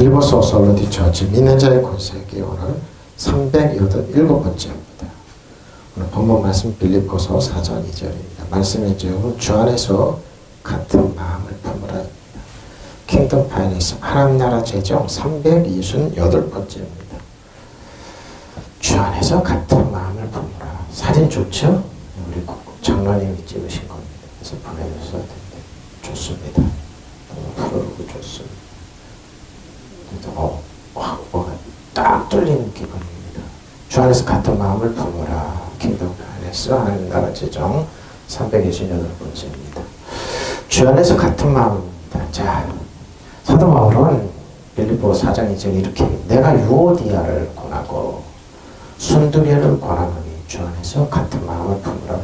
빌리보스 솔로디 처치 믿는 자의 권세기 오늘 387번째입니다. 오늘 본문 말씀 빌립보서 4장 2절입니다. 말씀의 제목은 주 안에서 같은 마음을 품으라. 킹덤 파이낸스 하나님 나라 재정 368번째입니다. 주 안에서 같은 마음을 품으라. 사진 좋죠? 우리 장로님이 찍으신 겁니다. 그래서 보내주셔서 좋습니다. 너무 푸르고 좋습니다. 뭐가 딱 뚫리는 기분입니다. 주 안에서 같은 마음을 품으라. 킹덤 파이낸스 하나님 나라 재정 368번째입니다. 주 안에서 같은 마음입니다. 자, 사도 바울은 빌립보 4장 2절 이렇게 내가 유오디아를 권하고 순두개를 권하노니 주 안에서 같은 마음을 품으라.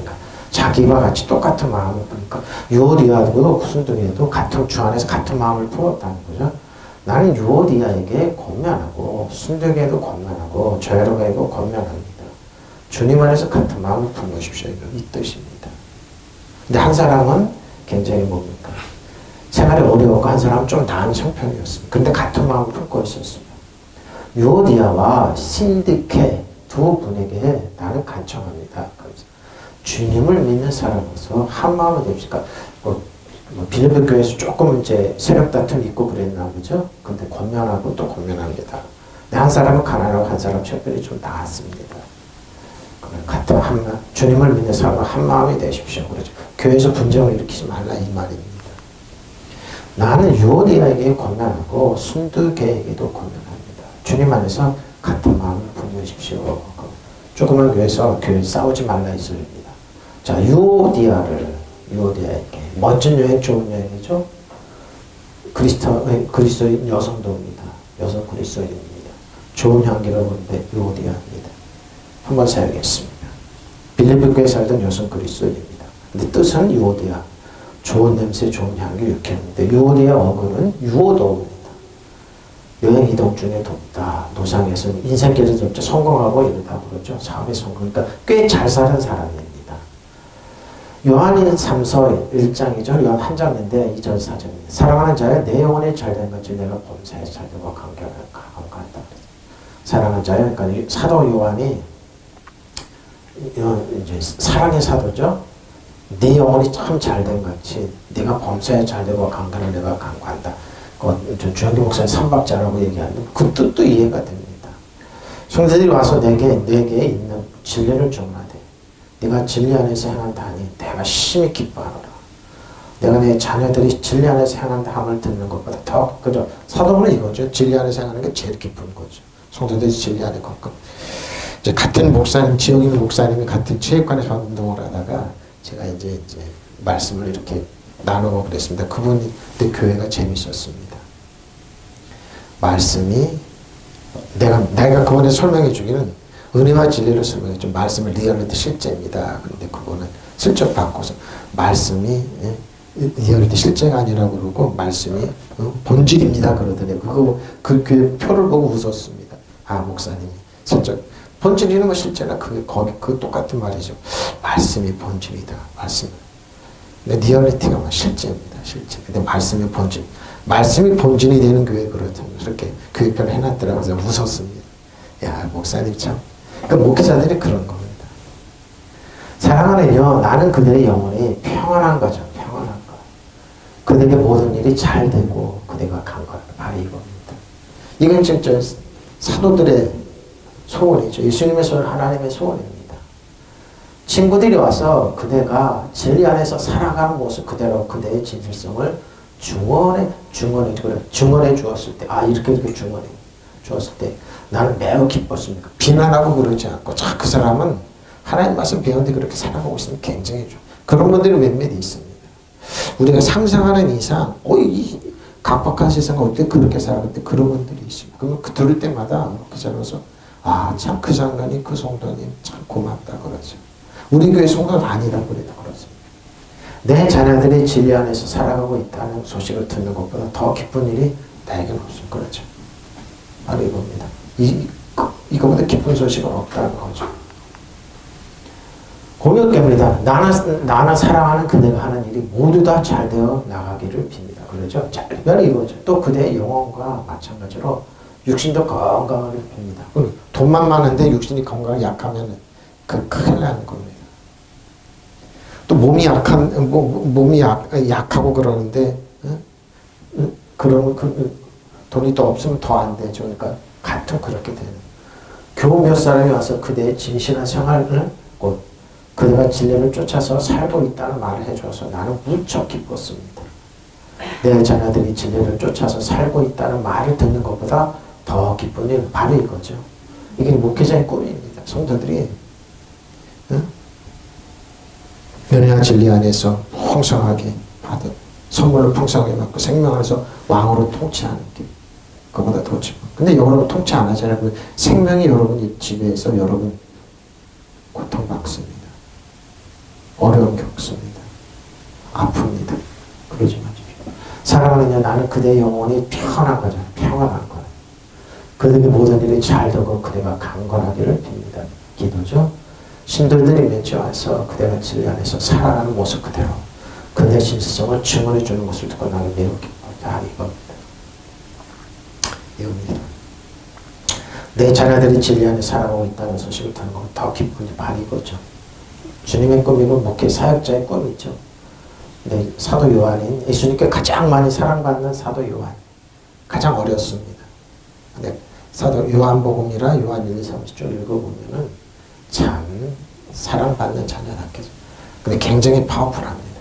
자기와 같이 똑같은 마음을 품으니까 유오디아도 순두개도 같은 주 안에서 같은 마음을 품었다는 거죠. 나는 유오디아에게 권면하고 순두개에도 권면하고 저여러분에게도 권면합니다. 주님 안에서 같은 마음을 품으십시오. 이 뜻입니다. 근데 한 사람은 굉장히 뭡니까? 생활이 어려웠고 한 사람은 좀 나은 형편이었습니다. 근데 같은 마음을 품고 있었습니다. 유오디아와 신디케 두 분에게 나는 간청합니다. 주님을 믿는 사람으로서 한 마음을 됩시다. 빌립보 교회에서 조금 이제 세력 다툼이 있고 그랬나 보죠. 근데 권면하고 또 권면합니다. 한 사람은 가난하고 한 사람은 형편이 좀 나았습니다. 같은 한 마음, 주님을 믿는 사람은 한 마음이 되십시오. 그러죠. 교회에서 분쟁을 일으키지 말라 이 말입니다. 나는 유오디아에게 권면하고 순두개에게도 권면합니다. 주님 안에서 같은 마음을 품으십시오. 조그만 교회에서 교회 싸우지 말라 이 소리입니다. 자, 유오디아에게 멋진 여행, 좋은 여행이죠. 그리스도인 여성도입니다. 여성 그리스도인입니다. 좋은 향기를 보는데 유오디아입니다. 한번 사용했습니다. 빌립보 교회에 살던 여성 그리스도인입니다. 근데 뜻은 유오디아. 좋은 냄새, 좋은 향기 이렇게 하는데 유오디아 어근은 유오도입니다. 여행 이동 중에 돕다. 노상에서 인생길을 접자 성공하고 이러다 그러죠. 사업에 성공. 그러니까 꽤 잘 사는 사람입니다. 요한인 3서 1장이죠. 요한 한 장인데 2절 4절입니다. 사랑하는 자여 내 영혼이 잘된 것이 내가 범사에 잘되고 감사한다. 사랑하는 자여, 그러니까 사도 요한이 이제 사랑의 사도죠. 네 영혼이 참 잘된 것이 네가 범사에 잘되고 강간을 내가 강구한다. 주영기 목사님 삼박자라고 얘기하는데 그 뜻도 이해가 됩니다. 형제들이 와서 내게 있는 진리를 전하되 네가 진리 안에서 행한다니 내가 심히 기뻐하노라. 내가 내 자녀들이 진리 안에서 행한다 함을 듣는 것보다 더 그죠. 사도는 이거죠. 진리 안에서 행하는 게 제일 기쁜 거죠. 성도들이 진리 안에 걷고 이제 같은 목사님, 지역 있는 목사님이 같은 체육관에서 운동을 하다가 제가 이제 말씀을 이렇게 나누고 그랬습니다. 그분의 교회가 재밌었습니다. 말씀이 내가 그분에 설명해 주기는 은혜와 진리를 설명해 준 말씀을 리얼리티 실제입니다. 그런데 그분은 슬쩍 바꿔서 말씀이 리얼리티 실제가 아니라고 그러고 말씀이 본질입니다 그러더래요. 그 교회 표를 보고 웃었습니다. 아 목사님이 슬쩍 본질이는 거 실제나 그 똑같은 말이죠. 말씀이 본질이다. 말씀. 근데 리얼리티가 뭐 실제입니다. 실제. 근데 말씀이 본질. 말씀이 본질이 되는 교회 그렇다면 그렇게 교회표를 해놨더라고요. 그래서 웃었습니다. 야 목사님 참. 그러니까 목회자들이 그런 겁니다. 사랑하는요. 나는 그들의 영혼이 평안한 거죠. 평안한 거. 그들의 모든 일이 잘 되고 그대가 강건하다. 바로 이겁니다. 이건 진짜 사도들의 소원이죠. 예수님의 소원, 하나님의 소원입니다. 친구들이 와서 그대가 진리 안에서 살아가는 모습 그대로 그대의 진실성을 증언해 주었을 때, 이렇게 증언해 주었을 때 나는 매우 기뻤습니다. 비난하고 그러지 않고, 그 사람은 하나님 말씀 배우는데 그렇게 살아가고 있으면 굉장히 좋아. 그런 분들이 몇몇 있습니다. 우리가 상상하는 이상, 이 각박한 세상을 어떻게 그렇게 살아가는데 그런 분들이 있습니다. 그러면 들을 때마다 그 사람에서 참 그 장로님, 그 성도님 참 고맙다 그러죠. 우리 교회 성도는 아니라고 그래도 그렇습니다. 내 자녀들이 진리 안에서 살아가고 있다는 소식을 듣는 것보다 더 기쁜 일이 나에게는 없을 거죠. 바로 이겁니다. 이거보다 기쁜 소식은 없다는 거죠. 공역계입니다. 나는 사랑하는 그대가 하는 일이 모두 다 잘 되어 나가기를 빕니다. 그러죠. 짧으면 이거죠. 또 그대의 영혼과 마찬가지로 육신도 건강하게 빕니다. 돈만 많은데 육신이 건강이 약하면 그 큰일 나는 겁니다. 또 몸이 약하고 그러는데, 그러면 돈이 또 없으면 더 안 되죠. 그러니까 같은 그렇게 되는. 겨우 몇 사람이 와서 그대의 진실한 생활을, 곧 그대가 진리를 쫓아서 살고 있다는 말을 해줘서 나는 무척 기뻤습니다. 내 자녀들이 진리를 쫓아서 살고 있다는 말을 듣는 것보다 더 기쁜 일은 바로 이거죠. 이게 목회자의 꿈입니다. 성도들이 은혜와 진리 안에서 풍성하게 받은 선물을 풍성하게 받고 생명 안에서 왕으로 통치하는 길. 그거보다 더 지금. 근데 여러분 통치 안 하잖아요. 생명이 여러분 지배해서 여러분 고통받습니다. 어려움 겪습니다. 아픕니다. 그러지 마십시오. 사랑하는 나는 그대의 영혼이 평안한 거잖아요. 평안한 거예요. 그대의 모든 일이 잘 되고 그대가 강건하기를 빕니다. 기도죠. 신들들이 맺혀와서 그대가 진리 안에서 살아가는 모습 그대로 그대의 진실성을 증언해 주는 것을 듣고 나는 매우 기뻐한다. 이겁니다. 이겁니다. 내 자녀들이 진리 안에 살아가고 있다는 소식을 듣는 건 더 기쁜지 바로 이거죠. 주님의 꿈이고 목회 사역자의 꿈이죠. 네, 사도 요한인 예수님께 가장 많이 사랑받는 사도 요한. 가장 어렸습니다. 근데 사도 요한복음이라 요한 1, 2, 30절 읽어보면은 참 사랑받는 자녀답겠죠. 근데 굉장히 파워풀합니다.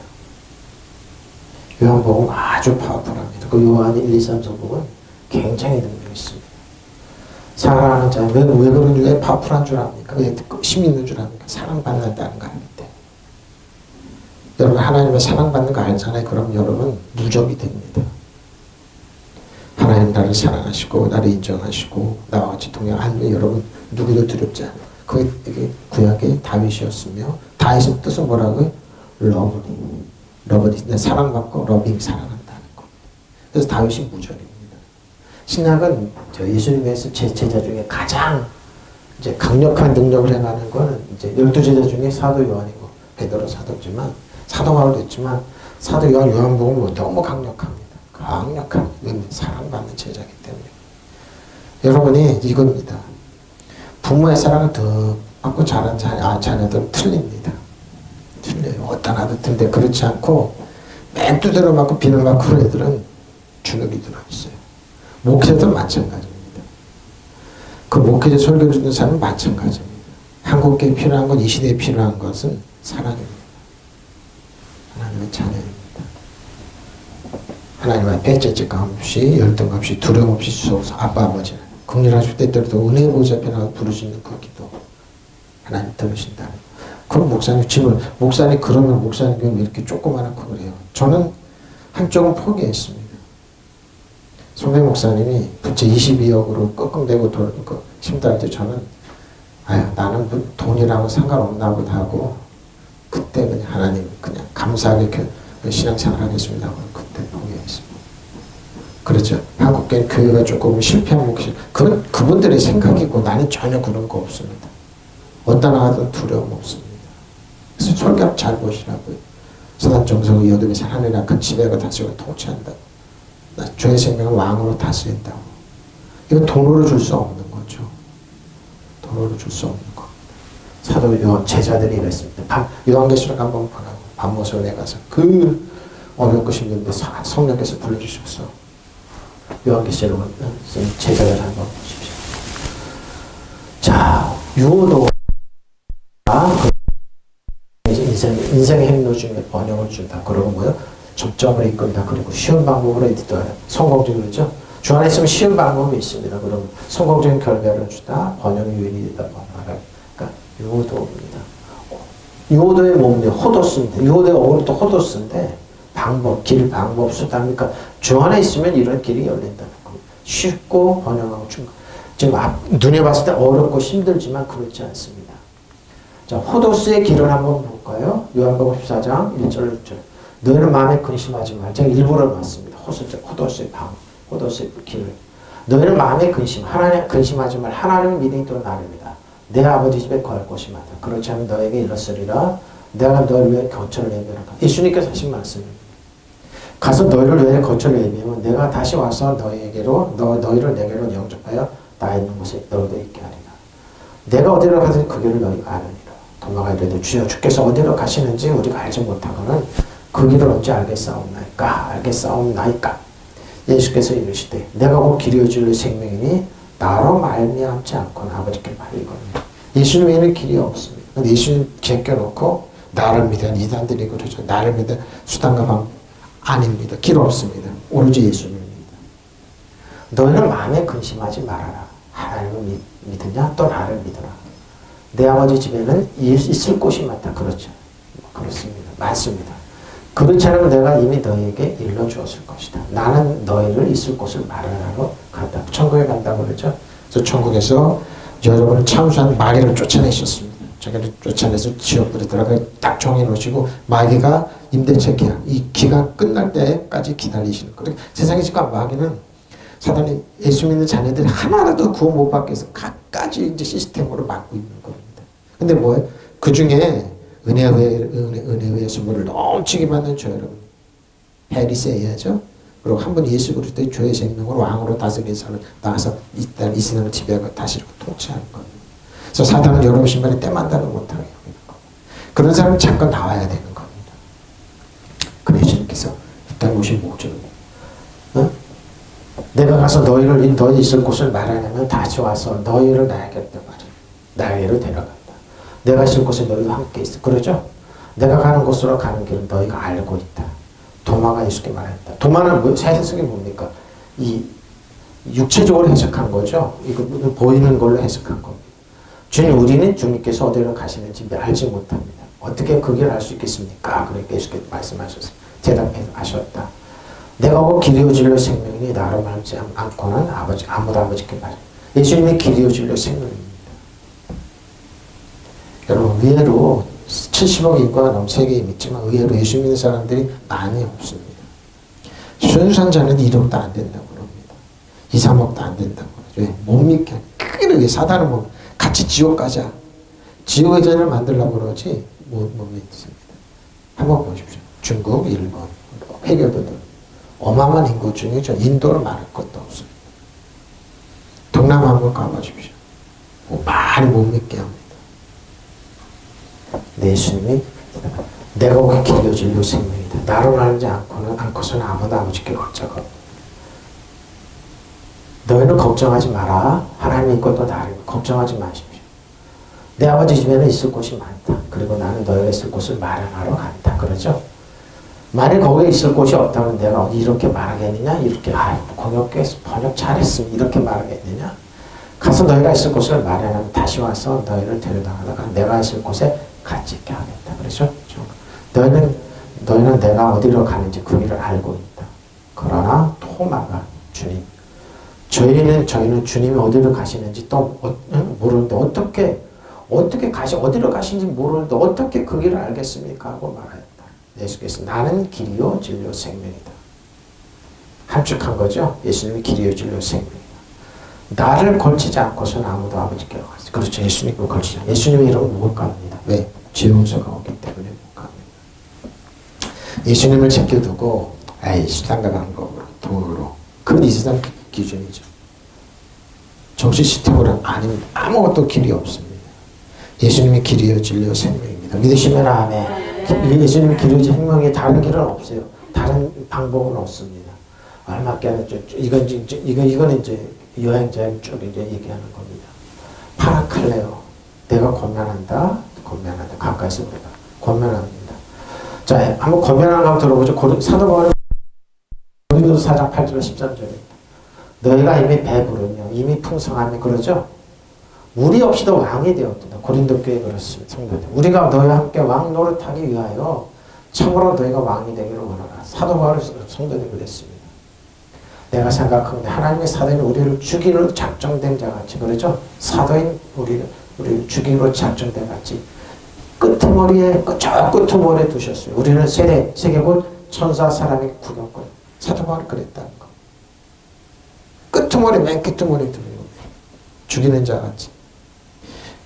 요한복음 아주 파워풀합니다. 그 요한 1, 2, 3, 4복은 굉장히 능력이 있습니다. 사랑하는 자, 왜 그런 줄 파워풀한 줄 압니까? 왜 힘 있는 줄 압니까? 사랑받는다는 거 알기 때문에. 여러분 하나님의 사랑받는 거 알잖아요. 그럼 여러분 누적이 됩니다. 하나님 나를 사랑하시고 나를 인정하시고 나와 같이 동행하면 여러분 누구도 두렵지 않아요. 그게 구약의 다윗이었으며 다윗의 뜻은 뭐라고요? 러브니 사랑받고 러빙 사랑한다는 겁니다. 그래서 다윗이 무절입니다. 신약은 예수님에서 제자 중에 가장 이제 강력한 능력을 행하는 거는 이제 12제자 중에 사도 요한이고 베드로 사도지만 사도가 됐지만 사도 요한 요한복음은 너무 강력합니다. 강력한 사랑받는 제자이기 때문에 여러분이 이겁니다. 부모의 사랑을 더 받고 자란 자녀들은 틀립니다. 틀려요. 어떤 아들인데 그렇지 않고 맨 두드려 맞고 비늘 맞고 그런 애들은 주눅이 들어있어요. 목회자도 마찬가지입니다. 그 목회자 설교 듣는 사람은 마찬가지입니다. 한국교회에 필요한 것, 이 시대에 필요한 것은 사랑입니다. 하나님의 자녀입니다. 하나님 앞에 죄책감 없이 열등 없이 두려움 없이 주소서. 아빠 아버지는 긍휼하실 때때로도 은혜의 보좌 앞에 나가 부르시는 그 기도 하나님 들으신다. 그럼 목사님 집을 목사님 그러면 목사님 왜 이렇게 조그만하고 그래요? 저는 한쪽은 포기했습니다. 송대 목사님이 부채 22억으로 끙끙대고 힘들 때 저는 나는 돈이랑은 상관없나 보다 하고 그때 그냥 하나님 그냥 감사하게 신앙생활 하겠습니다 하고 그때 포기했습니다. 그렇죠. 한국교회 교회가 조금 실패한 목시 그분들의 생각이고 나는 전혀 그런 거 없습니다. 어디다 나가든 두려움 없습니다. 그래서 설교 잘 보시라고요. 사단 정성의 여덟에서 하늘에 약한 지배가 다스리고 통치한다. 주의 생명을 왕으로 다스린다고. 이건 돈으로 줄 수 없는 거죠. 돈으로 줄 수 없는 겁니다. 사도 요한 제자들이 이랬습니다. 요한계시록 한번 보라고. 밤모습에 가서 그 어렵고 힘든데 성령께서 불러주셔서 요한계시록은 제자들 한번 보십시오. 자, 유호도가 인생의 행로 중에 번영을 준다. 그러고 뭐요? 접점을 이끈다. 그리고 쉬운 방법으로 이끌어요. 성공적인 거죠. 주 안에 있으면 쉬운 방법이 있습니다. 그럼 성공적인 결과를 주다. 번영이 유인이 되다. 그러니까 유호도입니다. 유호도의 몸이 호도스입니다. 유호도의 어울도 호도스인데 길, 방법, 수단. 그러니까 주 안에 있으면 이런 길이 열린다는 겁니다. 쉽고 번영하고 지금 눈에 봤을 때 어렵고 힘들지만 그렇지 않습니다. 자, 호도스의 길을 한번 볼까요? 요한복음 14장 1절 6절. 너희는 마음에 근심하지 말. 제가 일부러 놨습니다. 호도스의 길을. 너희는 마음에 근심하지 말. 하나님을 믿으니 나름이다. 내 아버지 집에 거할 곳이 많다. 그렇지 않으면 너에게 이렇으리라. 내가 너를 위해 교처를 내밀어라. 예수님께서 하신 말씀입니다. 가서 너희를 왜 거처를 예비하면 내가 다시 와서 너희를 내게로 영접하여 나 있는 곳에 너희도 있게 하리라. 내가 어디로 가든지 그 길을 너희가 아느니라. 도마가 이르되 주여 주께서 어디로 가시는지 우리가 알지 못하거는 그 길을 어찌 알겠사옵나이까. 예수께서 이르시되 내가 곧 길이요 진리요 생명이니 나로 말미암지 않고는 아버지께 말이거든요. 예수님에는 길이 없습니다. 근데 예수님 제껴놓고 나를 믿는 이단들이 그러죠. 나를 믿는 수단과 방 아닙니다. 길 없습니다. 오로지 예수님입니다. 너희는 마음에 근심하지 말아라. 하나님을 믿으냐 또 나를 믿어라. 내 아버지 집에는 있을 곳이 많다. 그렇죠. 그렇습니다. 많습니다. 그렇지 않으면 내가 이미 너희에게 일러주었을 것이다. 나는 너희를 있을 곳을 마련하러 간다. 천국에 간다고 그러죠. 그래서 천국에서 여러분을 참수한 마귀를 쫓아내셨습니다. 자기를 쫓아내서 지옥으로 들어가 딱 정해놓으시고 마귀가 임대차 계약, 이 기간 끝날 때까지 기다리시는 거예요. 세상에 지금 마귀는 사단이 예수 믿는 자녀들이 하나라도 구원 못 받게 해서 각가지 이제 시스템으로 막고 있는 겁니다. 근데 뭐예요? 그 중에 은혜의 선물을 넘치게 받는 저 여러분 해리세야죠. 그리고 한 번 예수 그리스도의 죄의 생명으로 왕으로 다스리는 사람을 나와서 이 세상을 지배하고 다스리고 통치하는 겁니다. 그래서 사단은 여러분 신발에 때만다는 못하게 하는 겁니다. 그런 사람은 잠깐 나와야 되는 겁니다. 그래 예수님께서 일단 오신 목적입니다. 어? 내가 가서 너희 있을 곳을 말하려면 다시 와서 너희를 나에게로 데려간다. 내가 있을 곳에 너희도 함께 있어. 그러죠? 내가 가는 곳으로 가는 길은 너희가 알고 있다. 도마가 예수께 말했다. 도마는 해석이 뭡니까? 이 육체적으로 해석한 거죠. 이거 보이는 걸로 해석한 겁니다. 주님, 우리는 주님께서 어디로 가시는지 알지 못합니다. 어떻게 그 길을 알 수 있겠습니까? 그러니까 예수께서 말씀하셨어요. 대답하셨다. 내가 곧 길이요 진리요 생명이니 나로 말지 않고는 아무도 아버지께 말해. 예수님이 길이요 진리요 생명입니다. 여러분 의외로 70억 인구가 넘는 세계에 있지만 의외로 예수 믿는 사람들이 많이 없습니다. 순수한 자는 1억도 안 된다고 그럽니다. 2, 3억도 안 된다고 그러죠. 못 믿게. 그러게 사단은 뭐 같이 지옥 가자. 지옥의 자를 만들려고 그러지 못 믿습니다. 한번 보십시오. 중국, 일본, 해결도들 어마어마한 인구 중이죠. 인도로 말할 것도 없습니다. 동남아 한번 가보십시오. 뭐 많이 못 믿게 합니다. 내 예수님이 내가 오게 길이요 진리요 생명이다. 나로 말하지 않고서는 아무도 아버지께 올 자가 없다. 너희는 걱정하지 마라. 하나님 것도 나를 걱정하지 마십시오. 내 아버지 집에는 있을 곳이 많다. 그리고 나는 너희가 있을 곳을 마련하러 간다. 그러죠? 만약 거기에 있을 곳이 없다면 내가 어디 이렇게 말하겠느냐? 이렇게 공역교회에서 번역 잘했으면 이렇게 말하겠느냐? 가서 너희가 있을 곳을 마련하면 다시 와서 너희를 데려다가 내가 있을 곳에 같이 있게 하겠다. 그렇죠? 너희는 내가 어디로 가는지 그 길을 알고 있다. 그러나 토마가 주님, 저희는 주님이 어디로 가시는지 또 모르는데 어디로 가시는지 모르는데 어떻게 그 길을 알겠습니까? 하고 말하였다. 예수께서 나는 길이요 진리요 생명이다. 함축한 거죠. 예수님이 길이요 진리요 생명이다. 나를 걸치지 않고서는 아무도 아버지께로 가지. 그렇죠. 예수님을 걸치지 않아요. 예수님의 이름은 못 갑니다. 왜? 죄용서가 오기 때문에 못 갑니다. 예수님을 제껴두고 수단과 방법으로 돈으로 그건 이 세상 기준이죠. 정치 시스템으로는 아닙니다. 아무것도 길이 없습니다. 예수님이 길이요 진리요 생명입니다. 믿으시면 아멘. 예수님이 길이요 생명이 다른 길은 없어요. 다른 방법은 없습니다. 얼마께 하죠. 이건 이제 여행자의 쭉 이제 얘기하는 겁니다. 파라칼레오. 내가 권면한다. 가까이서 우리가 권면합니다. 자, 한번 권면하는 거 한번 들어보죠. 사도 바울의 고린도서 4장 8절 13절입니다. 너희가 이미 배부르며 이미 풍성하며 그러죠. 우리 없이도 왕이 되었다. 고린도 교회 그렇습니다. 성도들. 우리가 너희와 함께 왕 노릇하기 위하여 참으로 너희가 왕이 되기를 원하라. 사도 바울의 성도들이 그랬습니다. 내가 생각하는데 하나님의 사도인 우리를 죽이로 작정된 자같이 그러죠. 사도인 우리를 죽이로 작정된 같이 저 끄트머리에 두셨어요. 우리는 세계 곧 천사 사람의 구경꾼. 사도 바울이 그랬다는 거. 맨 끄트머리에 두는 죽이는 자같이.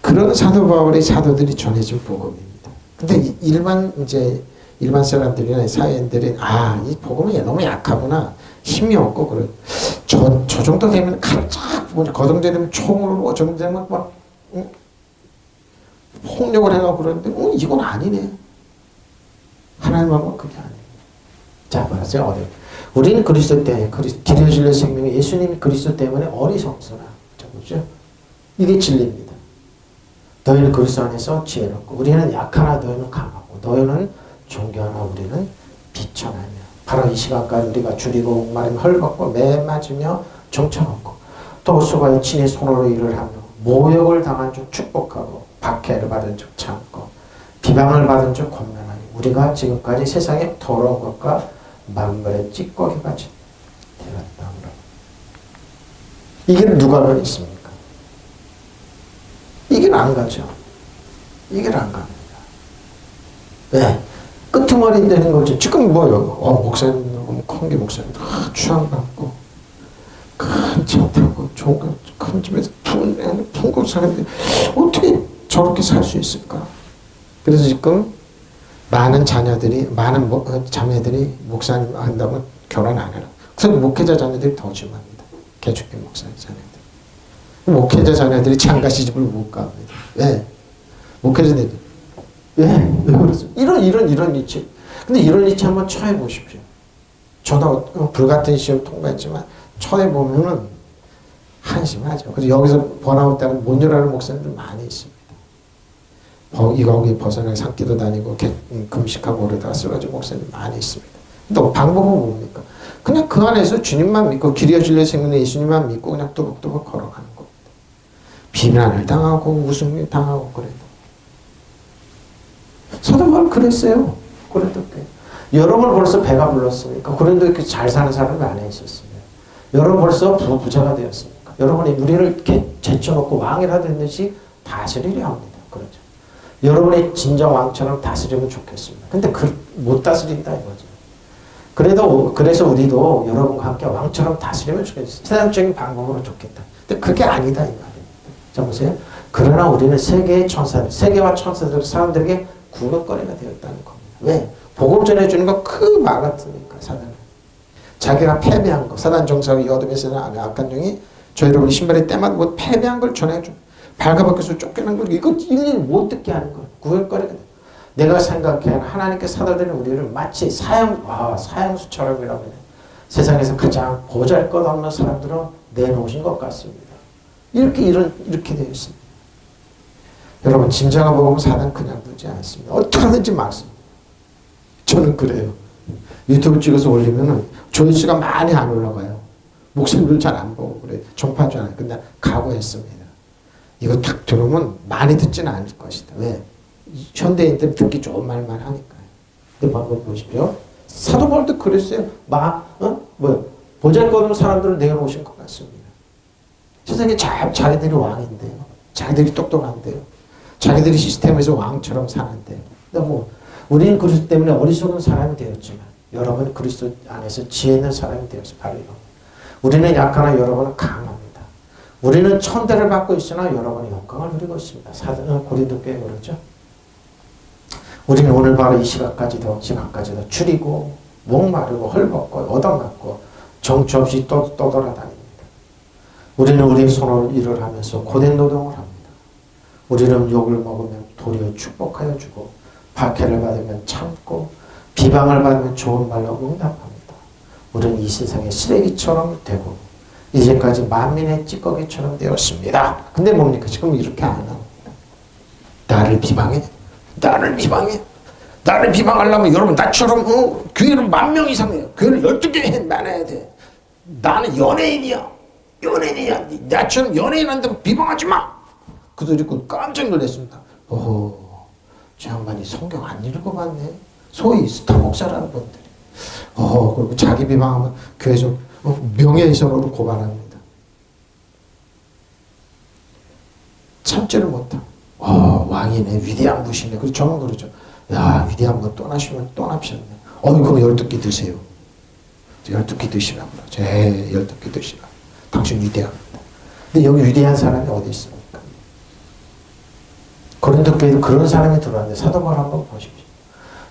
그런 사도 바울의 사도들이 전해준 복음입니다. 근데 일반 이제 일반 사람들이나 사회인들이 이 복음이 너무 약하구나. 힘이 없고 그래. 저 정도 되면 칼을 쫙 거동되면 총으로 저 정도 되면 막 폭력을 해가고 그러는데 이건 아니네. 하나님 마음은 그게 아니에요. 자, 말하세요. 어디? 우리는 그리스도 때문에 길어질려 생명이 예수님이 그리스도 때문에 어리석소라. 자, 보죠. 이게 진리입니다. 너희는 그리스도 안에서 지혜롭고 우리는 약하나 너희는 강하고 너희는 존경하나 우리는 비천하며. 바로 이 시간까지 우리가 줄이고 목마르며 헐벗고 매 맞으며 정처없고 또 수고하여 친히 손으로 일을 하며 모욕을 당한 줄 축복하고 박해를 받은 줄 참고 비방을 받은 줄 권면하니 우리가 지금까지 세상의 더러운 것과 만물의 찌꺼기같이 되었다. 이게 누가 있습니까? 이게 안 가죠. 이게 안 갑니다. 왜? 끄트머리 되는 거죠. 지금 뭐요? 목사님, 콩기 목사님, 추앙받고, 큰 차 타고, 큰 집에서 풍국 사는데, 어떻게 저렇게 살 수 있을까? 그래서 지금 많은 자녀들이, 자매들이 목사님 한다면 결혼 안 해요. 그래서 목회자 자녀들이 더 심합니다. 개축교 목사님 자녀들. 목회자 자녀들이 장가 시집을 못 갑니다. 왜? 목회자들이. 왜 그렇습니까? 이런 이치. 근데 이런 이치 한번 처해 보십시오. 저도 불같은 시험 통과했지만 처해 보면은 한심하죠. 그래서 여기서 번아웃 때는 못 일하는 목사님들 많이 있습니다. 거기 벗어나게 산기도 다니고 금식하고 그러다가 쓰러진 목사님들 많이 있습니다. 근데 방법은 뭡니까? 그냥 그 안에서 주님만 믿고 길이어 진리의 생명의 예수님만 믿고 그냥 뚜벅뚜벅 걸어가는 겁니다. 비난을 당하고 우승을 당하고 그래도. 사도 바울 그랬어요. 고린도 교회. 여러분 벌써 배가 불렀습니까? 고린도 교회 잘 사는 사람이 안에 있었습니다. 여러분 벌써 부자가 되었습니까? 여러분이 우리를 이렇게 제쳐놓고 왕이라 됐듯이 다스리려 합니다. 그렇죠. 여러분이 진정 왕처럼 다스리면 좋겠습니다. 근데 못 다스린다 이거죠. 그래서 우리도 여러분과 함께 왕처럼 다스리면 좋겠어요. 세상적인 방법으로 좋겠다. 근데 그게 아니다 이 말입니다. 자 보세요. 그러나 우리는 세계와 천사들 사람들에게 구역거리가 되었다는 겁니다. 왜? 복음 전해주는 거 그 말 같으니까 사단은. 자기가 패배한 거 사단 정사의 어둠에서 악한 영이 저 여러분이 신발에 때마다 뭐 패배한 걸 전해줘. 발가벗겨서 쫓겨난 걸 이거 일일이 못 듣게 하는 거 구역거리가 돼. 내가 생각하기에는 하나님께 사도들은 우리를 마치 사형수처럼이라고 해요. 세상에서 가장 보잘것없는 사람들은 내놓으신 것 같습니다. 이렇게 되어 있습니다. 여러분 진정한 복음은 사단 그냥 두지 않습니다. 어떻게 하든지 막습니다. 저는 그래요. 유튜브 찍어서 올리면은 조회수가 많이 안 올라가요. 목소리를 잘 안 보고 그래요. 종파하지 않아요. 근데 각오했습니다. 이거 딱 들으면 많이 듣지는 않을 것이다. 왜? 현대인들 듣기 좋은 말만 하니까요. 근데 한번 보십시오. 사도 바울도 그랬어요. 보잘것없는 사람들을 내어놓으신 것 같습니다. 세상에 자기들이 왕인데요. 자기들이 똑똑한데요. 자기들이 시스템에서 왕처럼 사는데요. 근데 우리는 그리스도 때문에 어리석은 사람이 되었지만 여러분은 그리스도 안에서 지혜 있는 사람이 되었어요. 바로 이거. 우리는 약하나 여러분은 강합니다. 우리는 천대를 받고 있으나 여러분은 영광을 누리고 있습니다. 고린도 교회 그러죠. 우리는 오늘 바로 이 시간까지도 줄이고 목마르고 헐벗고 얻어맞고 정처 없이 떠돌아다닙니다. 우리는 우리의 손으로 일을 하면서 고된 노동을 합니다. 우리는 욕을 먹으면 도리어 축복하여 주고 박해를 받으면 참고 비방을 받으면 좋은 말로 응답합니다. 우리는 이 세상의 쓰레기처럼 되고 이제까지 만민의 찌꺼기처럼 되었습니다. 근데 뭡니까? 지금 이렇게 안 합니다. 나를 비방해? 나를 비방하려면 여러분 나처럼 교회를 10,000명 이상 해요. 교회를 12개 많아야 돼. 나는 연예인이야. 나처럼 연예인한테 비방하지 마. 그 소리 듣고 깜짝 놀랐습니다. 저 양반이 성경 안 읽어봤네. 소위 스타 목사라는 분들이. 그리고 자기 비방하면 교회에서 명예훼손으로 고발합니다. 참지를 못하고. 왕이네, 위대한 분이네. 그래서 저는 그러죠. 야, 위대한 분 떠나시면 떠납시네. 그럼 12개 드세요. 12개 드시라고 그러죠. 12개 드시라. 당신 위대합니다. 근데 여기 위대한 사람이 어디 있습니까? 고린도 교회도 그런 사람이 들어왔는데 사도 바울 한번 보십시오.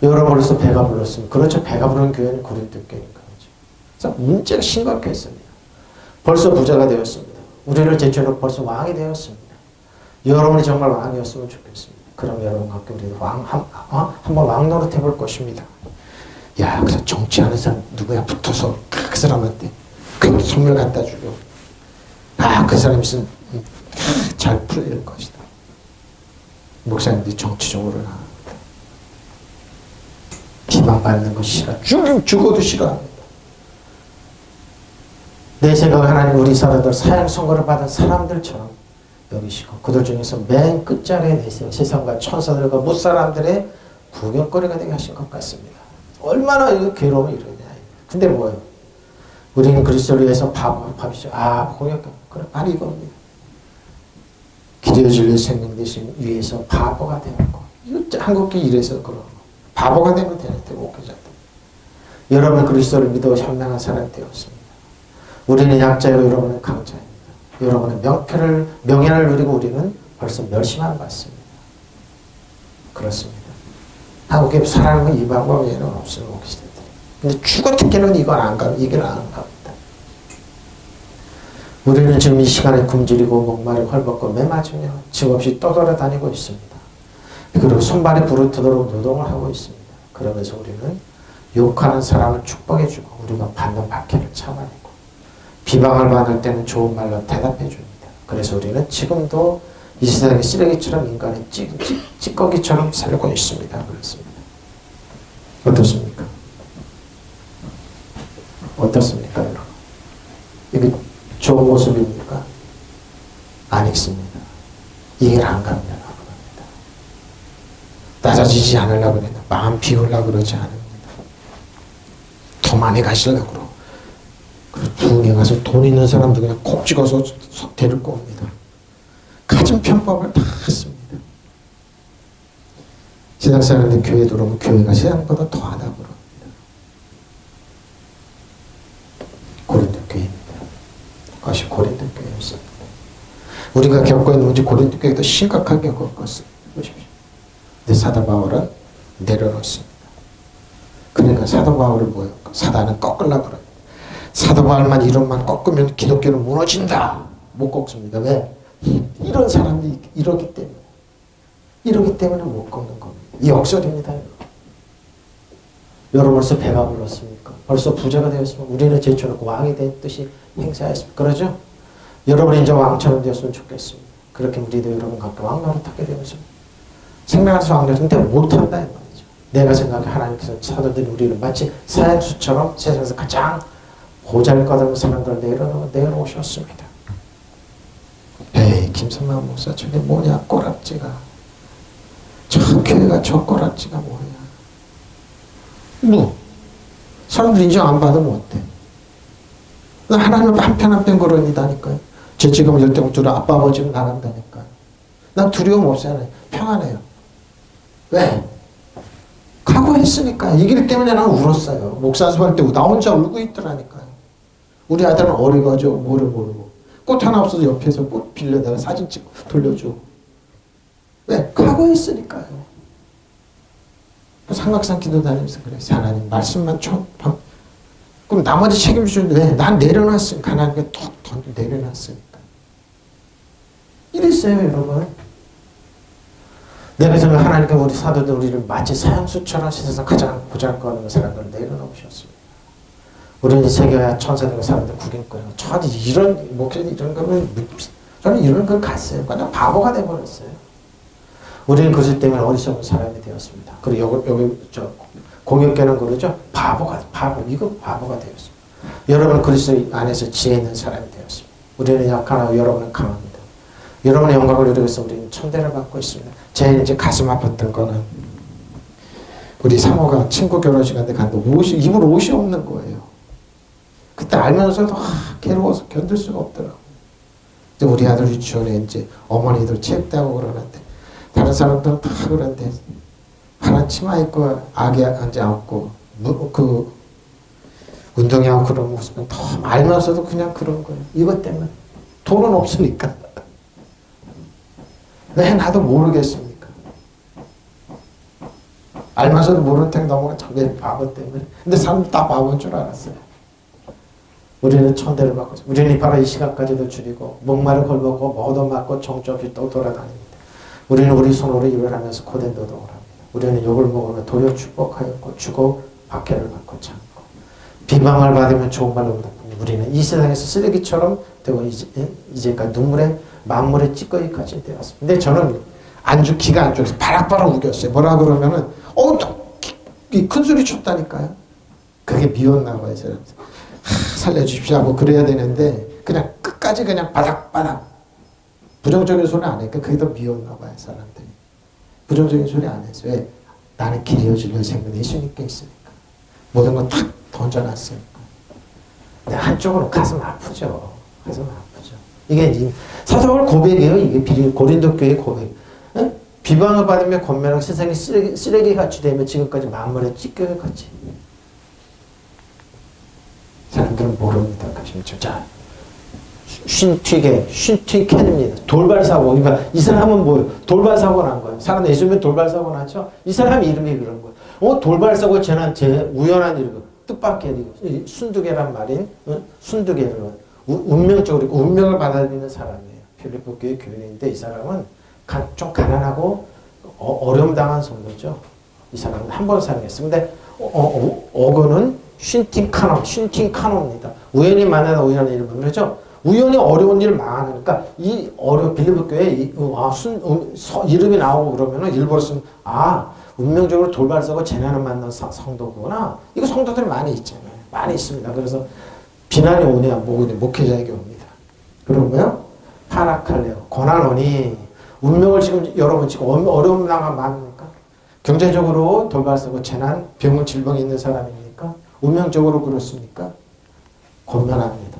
여러분으로서 배가 불렀으면 그렇죠. 배가 부른 교회는 고린도 교회니까. 그래서 문제가 심각했습니다. 벌써 부자가 되었습니다. 우리를 제쳐놓고 벌써 왕이 되었습니다. 여러분이 정말 왕이었으면 좋겠습니다. 그럼 여러분과 함께 우리 한번 왕 노릇 해볼 것입니다. 야, 그래서 정치하는 사람 누구야 붙어서 그 사람한테 그 선물 갖다 주고 그 사람이 잘 풀릴 것이다. 목사님들이 정치적으로 나갑니다. 비방받는 거 싫어. 죽어도 싫어합니다. 내 생각에 하나님 우리 사람들 사형 선고를 받은 사람들처럼 여기시고 그들 중에서 맨 끝자리에 내세워 세상과 천사들과 무사람들의 구경거리가 되게 하신 것 같습니다. 얼마나 괴로움이 이러냐. 근데 뭐예요? 우리는 그리스도를 위해서 밥이죠. 공약가. 그래, 바로 이겁니다. 기도의 진리의 생명 대신 위해서 바보가 되었고, 이거 한국기 이래서 그런 거. 바보가 되면 되는데, 목회자들. 여러분 그리스도를 믿어 현명한 사람이 되었습니다. 우리는 약자이고 여러분은 강자입니다. 여러분은 명예를 누리고 우리는 벌써 멸시만 받습니다. 그렇습니다. 한국에 살아가는 이 방법 외에는 없어요, 목회자들. 근데 죽어 듣기는 이건 안 가요. 이건 안 갑니다. 우리는 지금 이 시간에 굶주리고 목마르 헐벗고 매맞으며 집 없이 떠돌아다니고 있습니다. 그리고 손발이 부르트도록 노동을 하고 있습니다. 그러면서 우리는 욕하는 사람을 축복해주고 우리가 받는 박해를 참아내고 비방을 받을 때는 좋은 말로 대답해 줍니다. 그래서 우리는 지금도 이 세상의 쓰레기처럼 인간의 찌꺼기처럼 살고 있습니다. 그렇습니다. 어떻습니까? 어떻습니까, 여러분? 이게 좋은 모습입니까? 아니겠습니다. 이게 안 갑니다. 낮아지지 않으려고 그러는데 마음 비우려고 그러지 않습니다. 더 많이 가시려고 그러고 부흥에 가서 돈 있는 사람들 그냥 콕 찍어서 데리고 옵니다. 가진 편법을 다 했습니다. 세상 사람들 교회 들어오면 교회가 세상보다 더하다고 그럽니다. 고린도 교회입니다. 그것이 고린도 교회였습니다. 우리가 겪고 있는 문제 고린도 교회도 심각하게 겪었습니다. 보십시오. 근데 사도 바울은 내려놓습니다. 그러니까 사도 바울을 뭐예요? 사단은 꺾으려고 그래요. 사도 바울만 이론만 꺾으면 기독교는 무너진다. 못 꺾습니다. 왜? 이런 사람들이 이러기 때문에. 이러기 때문에 못 꺾는 겁니다. 이 역설입니다. 여러분 벌써 배가 불렀습니까? 벌써 부자가 되었습니까? 우리는 제쳐놓고 왕이 된 뜻이 행사했습니까? 그러죠? 여러분이 이제 왕처럼 되었으면 좋겠습니다. 그렇게 우리도 여러분 각각 왕노릇 하게 되었습니다. 생명에서 왕노릇인데 못한다 이 말이죠. 내가 생각해 하나님께서 사도들이 우리를 마치 사약수처럼 세상에서 가장 보잘것없는 사람들을 내려놓으셨습니다. 에이 김선만 목사 저게 뭐냐 꼬락지가 저 교회가 저 꼬락지가 뭐냐 뭐 사람들 인정 안 받으면 어때? 나 하나님 한편 거론이다니까요. 제 지금 열대국주로 아빠 아버지로 나간다니까요. 난 두려움 없어요. 평안해요. 왜? 각오했으니까. 이길 때문에 난 울었어요. 목사 수할 때 나 혼자 울고 있더라니까요. 우리 아들은 어리가죠. 뭐를 모르고. 꽃 하나 없어서 옆에서 꽃 빌려다가 사진 찍고 돌려주고. 왜? 각오했으니까요. 삼각산 기도 다니면서 그래요. 하나님 말씀만 그럼 나머지 책임지는데 왜? 난 내려놨으니까. 하나님께 톡 내려놨으니까. 이랬어요, 여러분. 내가 생각 하나님께 우리 사도들 우리를 마치 사형수처럼 세상에서 가장 보잘것없는 사람들을 내려놓으셨습니다. 우리는 세계와 천사들과 사람들 구경거리고 저는 이런 목사님 이런 거는 저는 이런 걸 갔어요. 그냥 바보가 돼버렸어요. 우리는 그것 때문에 어리석은 사람이 되었습니다. 그리고 여기 저 공역계는 그러죠. 바보 이거 바보가 되었습니다. 여러분 그리스도 안에서 지혜 있는 사람이 되었습니다. 우리는 약하나 여러분은 강합니다. 여러분의 영광을 누리기 위해서 우리는 천대를 받고 있습니다. 제일 이제 가슴 아팠던 거는 우리 사모가 친구 결혼식 한데 갔는데 입을 옷이 없는 거예요. 그때 알면서도 괴로워서 견딜 수가 없더라고요. 이제 우리 아들 유치원에 이제 어머니들 체육대하고 그러는데 다른 사람들은 다 그런데 파란 치마 입고 아기 앉아갖고 그 운동회하고 그런 모습은 더 알면서도 그냥 그런 거예요. 이것 때문에 돈은 없으니까. 왜 나도 모르겠습니까? 알면서도 모르는 탱 넘어가 저게 바보 때문에. 근데 사람들 다 바보인 줄 알았어요. 우리는 천대를 받고 있어요. 우리는 바로 이 시간까지도 줄이고 목마를 걸먹고 뭐도 맞고 정처 없이 또 돌아다닙니다. 우리는 우리 손으로 일을 하면서 고된 노동을 합니다. 우리는 욕을 먹으면 도리어 축복하였고 주고 박해를 받고 참고 비방을 받으면 좋은 말로 응답합니다. 우리는 이 세상에서 쓰레기처럼 되고 이제까지 눈물에 만물의 찌꺼기까지 되었습니다. 근데 저는 기가 안 좋아서 바락바락 우겼어요. 뭐라 그러면은 큰 소리 쳤다니까요. 그게 미웠나 봐요. 사람. 살려주십시오 하고 그래야 되는데 그냥 끝까지 그냥 바닥바닥 부정적인 소리 안 하니까 그게 더 미웠나 봐요. 사람들이. 부정적인 소리 안 했어요. 왜? 나는 길이어 진리의 생명 예수님께 있으니까. 모든 건 탁 던져놨으니까. 근데 한쪽으로 가슴 아프죠. 가슴 아프죠. 이게 사도바울 고백이에요. 이게 고린도 교회 고백. 응? 비방을 받으며 권면하고 세상이 쓰레기같이 되면 지금까지 만물의 찌꺼기같이. 사람들은 모릅니다. 자, 쉰튀캔입니다. 돌발사고. 그러니까 이 사람은 뭐예요? 돌발사고 난 거예요. 사람 예수님은 돌발사고 났죠? 이 사람 이름이 그런 거예요. 돌발사고 쟤는 우연한 일이고, 뜻밖의 일이고, 순두개란 말인, 순두개는 운명적으로, 운명을 받아들이는 사람이에요. 필리포 교회 교인인데 이 사람은 좀 가난하고 어려움 당한 성도죠. 이 사람은 한 번 사용했어요. 근데 어거는 쉰팅카노입니다. 우연히 만나다 우연한 일을 그렇죠? 우연히 어려운 일을 망하니까 이 빌립보 교회에 이름이 나오고 그러면은 일부러 쓰면 운명적으로 돌발사고 재난을 만난 성도구나. 이거 성도들이 많이 있잖아요. 많이 있습니다. 그래서 비난이 오냐 목회자에게 옵니다. 그러고요. 파라칼레오 고난 오니 운명을 지금 여러분 지금 어려움 당한 많으니까 경제적으로 돌발사고 재난 병원 질병이 있는 사람입니까? 운명적으로 그렇습니까? 권면합니다.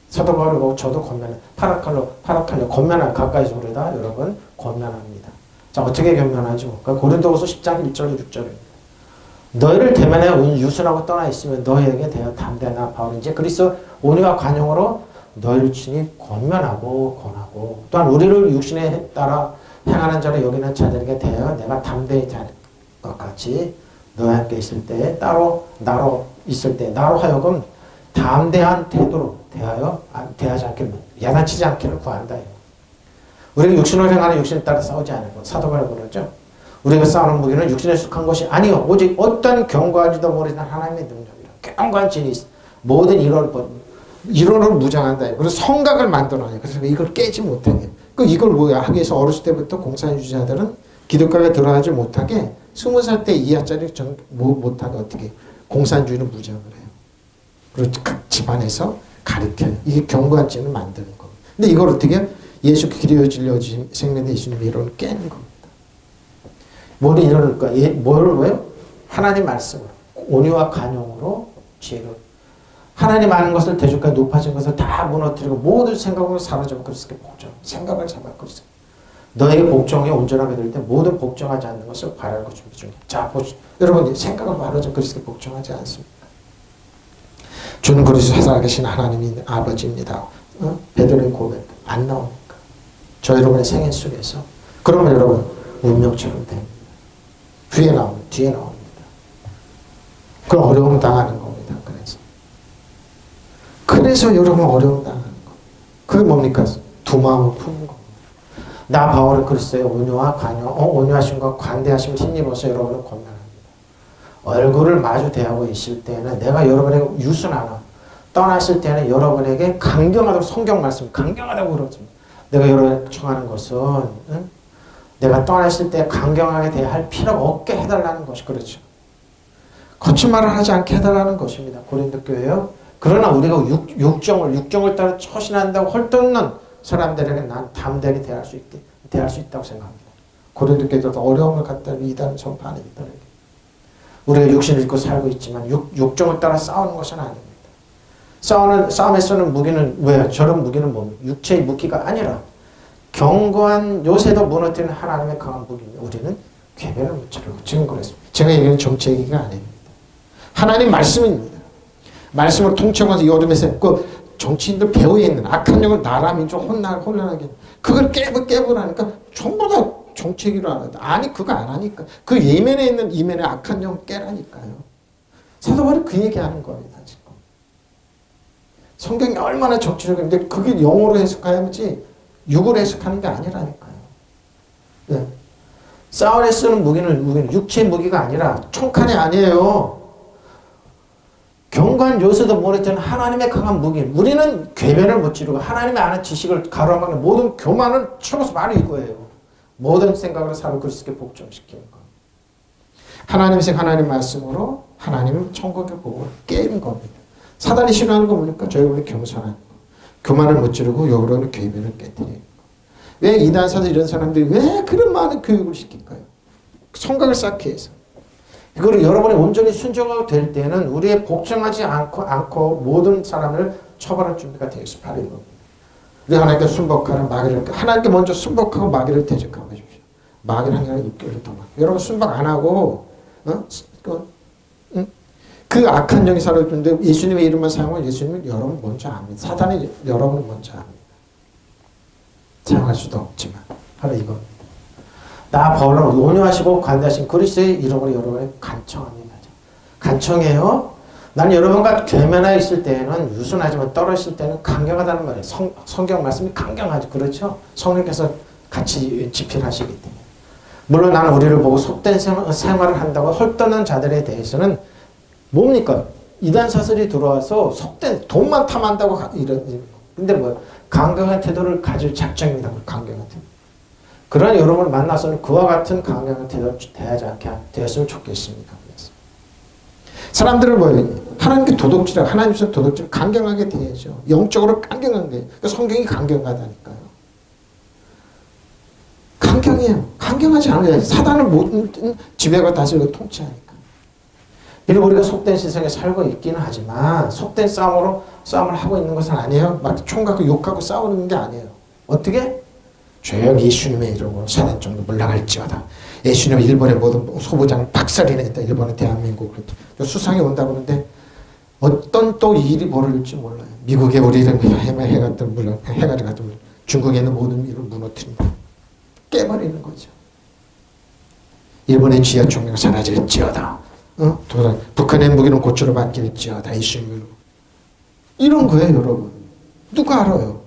사도 바울이고 저도 권면해요. 파라칼레오 권면한 가까이서 그러다 여러분 권면합니다. 자 어떻게 권면하죠? 고린도후서 10장 1절 6절입니다. 너희를 대면해 유순하고 떠나 있으면 너희에게 대하여 담대하나 바울은 이제 그리스도 온유와 관용으로 너희를 친히 권면하고 권하고 또한 우리를 육신에 따라 행하는 자를 여기는 자들에게 대하여 내가 담대히 잘 것 같이 너희 함께 있을 때 나로 있을 때 나로 하여금 담대한 태도로 대하지 않기를 야단치지 않기를 구한다. 우리가 육신으로 행하는 육신에 따라 싸우지 않고 사도 바울이 그러죠. 우리가 싸우는 무기는 육신에 속한 것이 아니요 오직 어떤 경고하지도 모르는 하나님의 능력이라. 경고한 진이 있어. 모든 이론을 무장한다. 그래서 성각을 만들어놔요. 그래서 이걸 깨지 못하게. 이걸 하기 위해서 어렸을 때부터 공산주의자들은 기독교가 들어가지 못하게 20살 때 이하짜리 못하게 어떻게 공산주의는 무장을 해요. 그리고 각 집안에서 가르쳐요. 이게 경고한 찐을 만드는 겁니다. 근데 이걸 어떻게 예수 길이요 진리요 생명의 예수님의 이론을 깨는 겁니다. 뭘 이뤄낼까? 왜요? 하나님 말씀으로 온유와 간용으로 지혜로 하나님 아는 것을 대적과 높아진 것을 다 무너뜨리고 모든 생각으로 사로잡고 그리스도께 복종 생각을 잡았고 있어요. 너에게 복종이 온전하게 될 때 모든 복종하지 않는 것을 바라고 준비 중이에요. 자, 여러분 생각을 바로 잡고 그리스도께 복종하지 않습니다. 주는 그리스도 살아계신 하나님이 아버지입니다. 베드로의 고백 안 나오니까 저 여러분의 생애 속에서 그러면 여러분 운명처럼 됩니다. 뒤에 나옵니다. 그 어려움 당하는 겁니다. 그래서 여러분 어려움 당하는 거. 그게 뭡니까? 두 마음을 푸는 겁니다. 나 바울은 그리스도의 온유와 관용, 온유하심과 관대하심을 힘입어서 여러분을 권면합니다. 얼굴을 마주 대하고 있을 때는 내가 여러분에게 유순하나 떠났을 때는 여러분에게 강경하다고 성경 말씀 강경하다고 그러습니다. 내가 여러분에게 청하는 것은 내가 떠났을 때 강경하게 대할 필요가 없게 해달라는 것이 그렇죠. 거친 말을 하지 않게 해달라는 것입니다. 고린도 교회요. 그러나 우리가 육정을 따라 처신한다고 헐뜯는 사람들에게 난 담대하게 대할 수 있다고 생각합니다. 고린도 교회도 어려움을 갖다 이단을 전파합니다. 우리가 육신을 입고 살고 있지만 육정을 따라 싸우는 것은 아닙니다. 싸움에 쓰는 무기는 왜요? 저런 무기는 뭡니까? 육체의 무기가 아니라 견고한 요새도 무너뜨리는 하나님의 강한 무기입니다. 우리는 궤변을 무찌르고 지금 그랬습니다. 제가 얘기하는 정치 얘기가 아닙니다. 하나님 말씀입니다. 말씀을 통칭하면서 여름에서 정치인들 배후에 있는 악한 영을 나라 민족 혼란하게 그걸 깨부라니까 전부 다 정체기로 알아도 아니 그거 안 하니까 그 이면에 있는 이면의 악한 영 깨라니까요. 사도 바울이 그 얘기하는 겁니다. 지금 성경이 얼마나 정치적인데 그게 영어로 해석해야지 육으로 해석하는 게 아니라니까요. 네. 싸움에 쓰는 무기는 육체의 무기가 아니라 총칼이 아니에요. 경관 요새도 모르겠지만 하나님의 강한 무기. 우리는 궤변을 못 지르고 하나님의 아는 지식을 가로막는 모든 교만을 쳐서 말이 이거예요. 모든 생각으로 사람 그리스도께 복종시키는 거. 하나님의 생 하나님 말씀으로 하나님은 천국의 복을 깨는 겁니다. 사단이 싫어하는 거 뭡니까? 저희는 겸손한 거. 교만을 못 지르고 여러분은 궤변을 깨뜨리는 거. 왜 이단사들 이런 사람들이 왜 그런 많은 교육을 시킬까요? 성각을 쌓기 위해서. 이거를 여러분이 온전히 순종하고 될 때는 우리의 복종하지 않고 모든 사람을 처벌할 준비가 되어 있어. 바로 이겁니다. 우리 하나님께 순복하는 마귀를 하나님께 먼저 순복하고 마귀를 대적하고 해주십시오. 마귀를 한 6개월 동안. 여러분 순복 안 하고 그 악한 영이 사라졌는데 예수님의 이름만 사용하면 예수님은 여러분 먼저 압니다. 사단이 여러분을 먼저 압니다. 사용할 수도 없지만 바로 이겁니다. 나 바울은 온유하시고 관대하신 그리스도의 이름으로 여러분을 간청합니다. 간청해요. 난 여러분과 괴면하여 있을 때에는 유순하지만 떨어질 때는 강경하다는 말이에요. 성경 말씀이 강경하죠. 그렇죠? 성령께서 같이 집필하시기 때문에. 물론 나는 우리를 보고 속된 생활을 한다고 헐떠는 자들에 대해서는 뭡니까? 이단 사슬이 들어와서 속된 돈만 탐한다고 이런. 근데 뭐 강경한 태도를 가질 작정입니다. 강경한 태도. 그러나 여러분을 만나서는 그와 같은 강경한 태도를 대하지 않게 되었으면 좋겠습니다. 사람들을 뭐예요? 하나님께 도덕질하고 하나님께서 도덕질 강경하게 대하죠. 영적으로 강경한 게. 그러니까 성경이 강경하다니까요. 강경해요. 강경하지 않아요. 사단을 모든 지배가 다스리고 통치하니까. 그리고 우리가 속된 세상에 살고 있기는 하지만 속된 싸움을 하고 있는 것은 아니에요. 막 총 갖고 욕하고 싸우는 게 아니에요. 어떻게? 조용히 예수님의 이름으로 사단 정도 물러갈지어다. 예수님은 일본의 모든 소부장 박살이 냈다. 일본은 대한민국으로 수상이 온다고 그러는데 어떤 또 일이 벌어질지 몰라요. 미국에 우리는 해가 들면 중국에 있는 모든 일을 무너뜨린다. 깨버리는 거죠. 일본의 지하 총리가 사라질지어다. 북한의 무기는 고초로 바뀔지어다. 예수님으로. 이런 거예요, 여러분. 누가 알아요?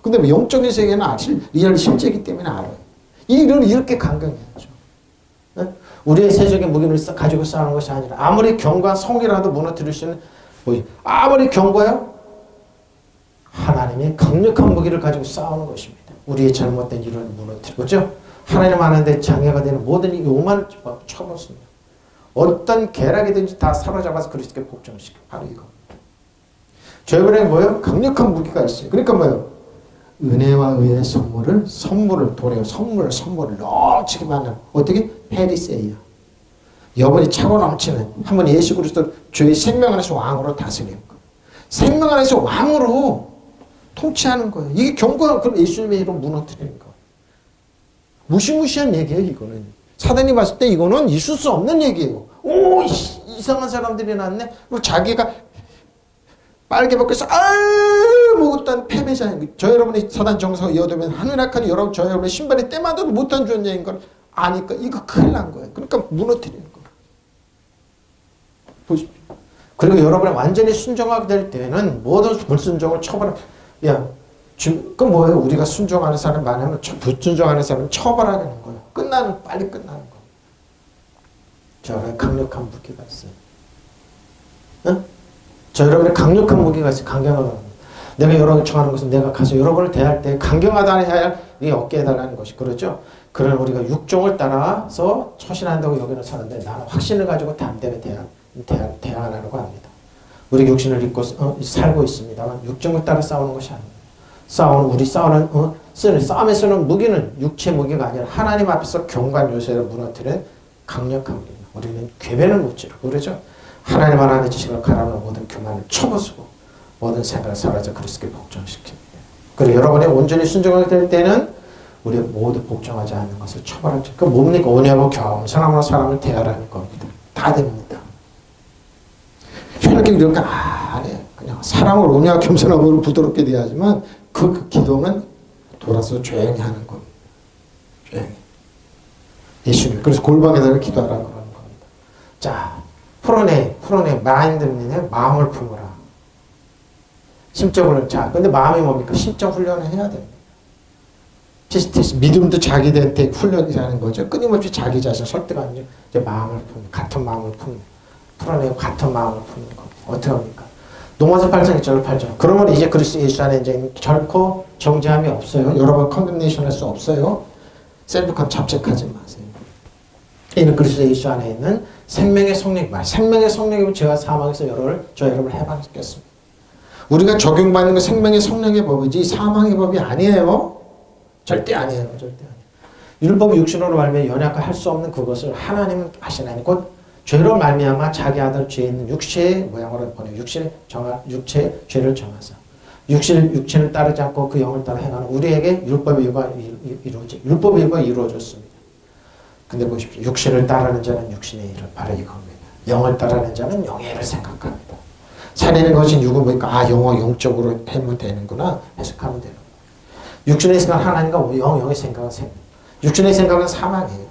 근데 뭐 영적인 세계는 리얼 실제이기 때문에 알아요. 이런 이렇게 강경해야죠. 우리의 세적인 무기를 가지고 싸우는 것이 아니라 아무리 견고한 성이라도 무너뜨릴 수 있는 아무리 견고해요? 하나님의 강력한 무기를 가지고 싸우는 것입니다. 우리의 잘못된 일을 무너뜨리고 그렇죠? 하나님 하는데 장애가 되는 모든 이 오만을 쳐봤습니다. 어떤 계략이든지 다 사로잡아서 그리스도께 복종시켜. 바로 이거. 저희들에게 뭐예요? 강력한 무기가 있어요. 그러니까 뭐예요? 은혜와 의의 선물을 도래요. 선물을 넘치게 만나는 어떻게? 페리세이야. 여분이 차고 넘치는 한 번 예수 그리스도 주의 생명 안에서 왕으로 다스리는 거예요. 생명 안에서 왕으로 통치하는 거예요. 이게 견고한 그럼 예수님의 이름 무너뜨리는 거예요. 무시무시한 얘기예요. 이거는 사단이 봤을 때 이거는 있을 수 없는 얘기예요. 오 이상한 사람들이 났네. 그리고 자기가 빨개 벗겨서 못한 패배자인 저 여러분이 사단 정서 이어두면 하늘악한 여러분 저 여러분의 신발이 때마다도 못한 존재인 걸 아니까 이거 큰일 난 거예요. 그러니까 무너뜨리는 거예요. 보십시오. 그리고 여러분이 완전히 순종하게 될 때는 모든 불순종을 그럼 뭐예요? 우리가 순종하는 사람 많으면 불순종하는 사람은 처벌하는 거예요. 빨리 끝나는 거예요. 저런 강력한 무기가 있어요. 응? 저 여러분의 강력한 무기가 있어요. 강경하다. 내가 여러분을 청하는 것은 내가 가서 여러분을 대할 때 강경하다 해야 이 어깨에 달라는 것이 그렇죠. 그런 우리가 육종을 따라서 처신한다고 여기는 사는데 나는 확신을 가지고 담대하게 대항하라고 합니다. 우리 육신을 입고 살고 있습니다만 육종을 따라 싸우는 것이 아닙니다. 우리 싸움에 쓰는 무기는 육체 무기가 아니라 하나님 앞에서 경관 요새를 무너뜨리는 강력한 무기입니다. 우리는 궤변을 못 지르고 그러죠. 하나님 하나님의 지식을 가라는 모든 교만을 쳐부수고 모든 생각을 사라져 그리스도께 복종시킵니다. 그리고 여러분이 온전히 순종하게 될 때는 우리 모두 복종하지 않는 것을 처벌하죠. 그 뭡니까? 온유하고 겸손함으로 사람을 대하라는 겁니다. 다 됩니다. 혈기 이런 거 안 해요. 그냥 사람을 온유하고 겸손함으로 부드럽게 대하지만 그 기도는 돌아서 조용히 하는 겁니다. 조용히. 예수님. 그래서 골방에다가 기도하라고 그러는 겁니다. 자, 풀어내. 마인드는 마음을 품어라. 심적으로. 자, 근데 마음이 뭡니까? 심적 훈련을 해야 됩니다. 피스티스, 믿음도 자기한테 훈련이 하는 거죠. 끊임없이 자기 자신 설득하는 이제 마음을 품는, 같은 마음을 품는, 풀어내고 같은 마음을 품는 겁니다. 어떻게 합니까? 로마서 8장 1절 8절. 그러면 이제 그리스도 예수 안에 이제 결코 정죄함이 없어요. 여러분 컨뎀네이션 할 수 없어요. 셀프컨 잡책하지 마세요. 이는 그리스도 예수 안에 있는 생명의 성령 말. 생명의 성령이면 제가 사망에서 저 여러분을 해방시켰습니다. 우리가 적용받는 건 생명의 성령의 법이지 사망의 법이 아니에요. 절대 아니에요. 절대 아니에요. 율법 육신으로 말미암아 연약할 할 수 없는 그것을 하나님은 하시나니 곧 죄로 말미암아 자기 아들 죄에 있는 육체의 모양으로 보내 육체의 죄를 정하사 육체를 따르지 않고 그 영을 따라 행하는 우리에게 율법의 일과 이루어졌습니다. 근데 보십시오. 육신을 따르는 자는 육신의 일을 바로 이겁니다. 영을 따르는 자는 영의 일을 생각합니다. 살리는 것이 육은 보니까 영적으로 하면 되는구나 해석하면 되는 거예요. 육신의 생각 하나님과 영의 생각은 육신의 생각은 사망이에요.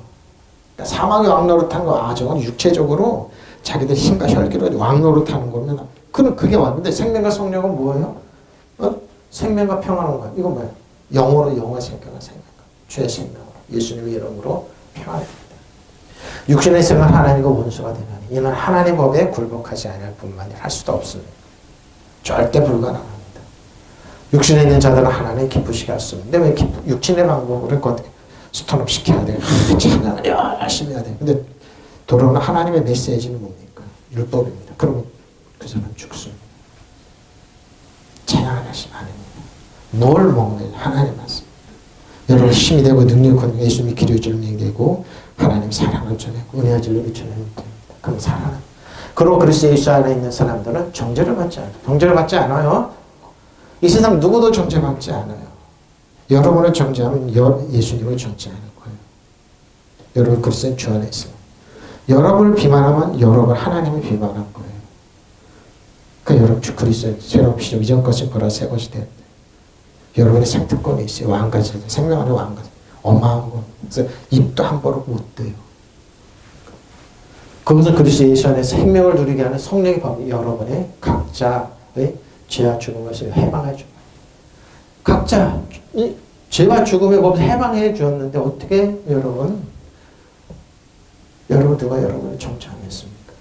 그러니까 사망의 왕노릇한 거 저건 육체적으로 자기들 힘과 혈기로 왕노릇하는 거면 그게 왔는데 생명과 성령은 뭐예요? 생명과 평안한 거예요. 이건 뭐예요? 영어로 영의 생각을 주의 생명으로 예수님의 이름으로 평안합니다. 육신의 생각은 하나님과 원수가 되나니 이는 하나님 법에 굴복하지 않을 뿐만 아니라 할 수도 없습니다. 절대 불가능합니다. 육신에 있는 자들은 하나님 기쁘시게 할 수 없는데 왜 육신의 방법으로 스톤업 시켜야 돼요. 찬양을 열심히 해야 돼요. 근데 돌아오는 하나님의 메시지는 뭡니까? 율법입니다. 그러면 그 사람 죽습니다. 찬양을 열심히 안 합니다. 뭘 먹느냐? 하나님 말씀. 여러분 힘이 되고 능력이 되고 예수님이 기도의 진리로 되고 하나님 사랑을 전하고 은혜의 진리를 전하면 됩니다. 그럼 살아납니다. 그리고 그리스도 예수 안에 있는 사람들은 정죄를 받지 않아요. 정죄를 받지 않아요. 이 세상 누구도 정죄받지 않아요. 여러분을 정죄하면 예수님을 정죄하는 거예요. 여러분 그리스도는 주 안에 있어요. 여러분을 비난하면 여러분 하나님을 비난한 거예요. 그러니까 여러분 주 그리스도의 새로운 피조 이전 것이 보라 새 것이 되었다. 여러분의 생특권이 있어요. 왕가지 생명 안에 왕가지 어마어마한 거. 그래서 입도 함부로 못 대요. 그것은 그리스도 예수 안에 생명을 누리게 하는 성령의 법이 여러분의 각자의 죄와 죽음에서 해방해 줍니다. 각자 죄와 죽음의 법을 해방해 주었는데 어떻게 여러분 누가 여러분을 정죄하겠습니까?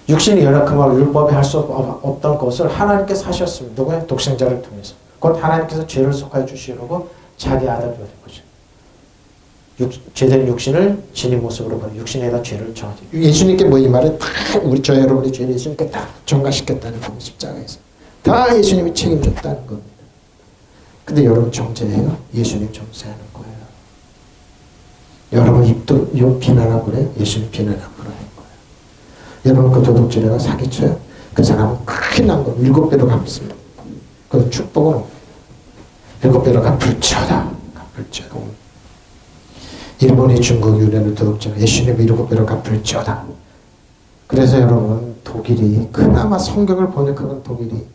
육신이 연약함으로 율법이 할 수 없던 것을 하나님께서 하셨습니다. 누구의 독생자를 통해서. 곧 하나님께서 죄를 속하여 주시려고 자기 아들을 보낸 거죠. 죄된 육신을 진의 모습으로 보내 육신에다 죄를 정하죠. 예수님께 뭐 이 말은 다 저 여러분의 죄를 예수님께 다 전가시켰다는 겁니다. 십자가에서. 다 예수님이 책임졌다는 겁니다. 근데 여러분 정죄해요? 예수님 정죄하는 거예요. 여러분 입도 비난하고 그래? 예수님 비난하고 그러는 거예요. 여러분 그 도둑질해가 사기쳐요? 그 사람은 큰일 난 거예요. 7배로 갚습니다. 그 축복은 7배로 갚을지어다. 일본이 중국 유래를 도둑질 예수님이 7배로 갚을지어다. 그래서 여러분 독일이 그나마 성경을 번역하는 독일이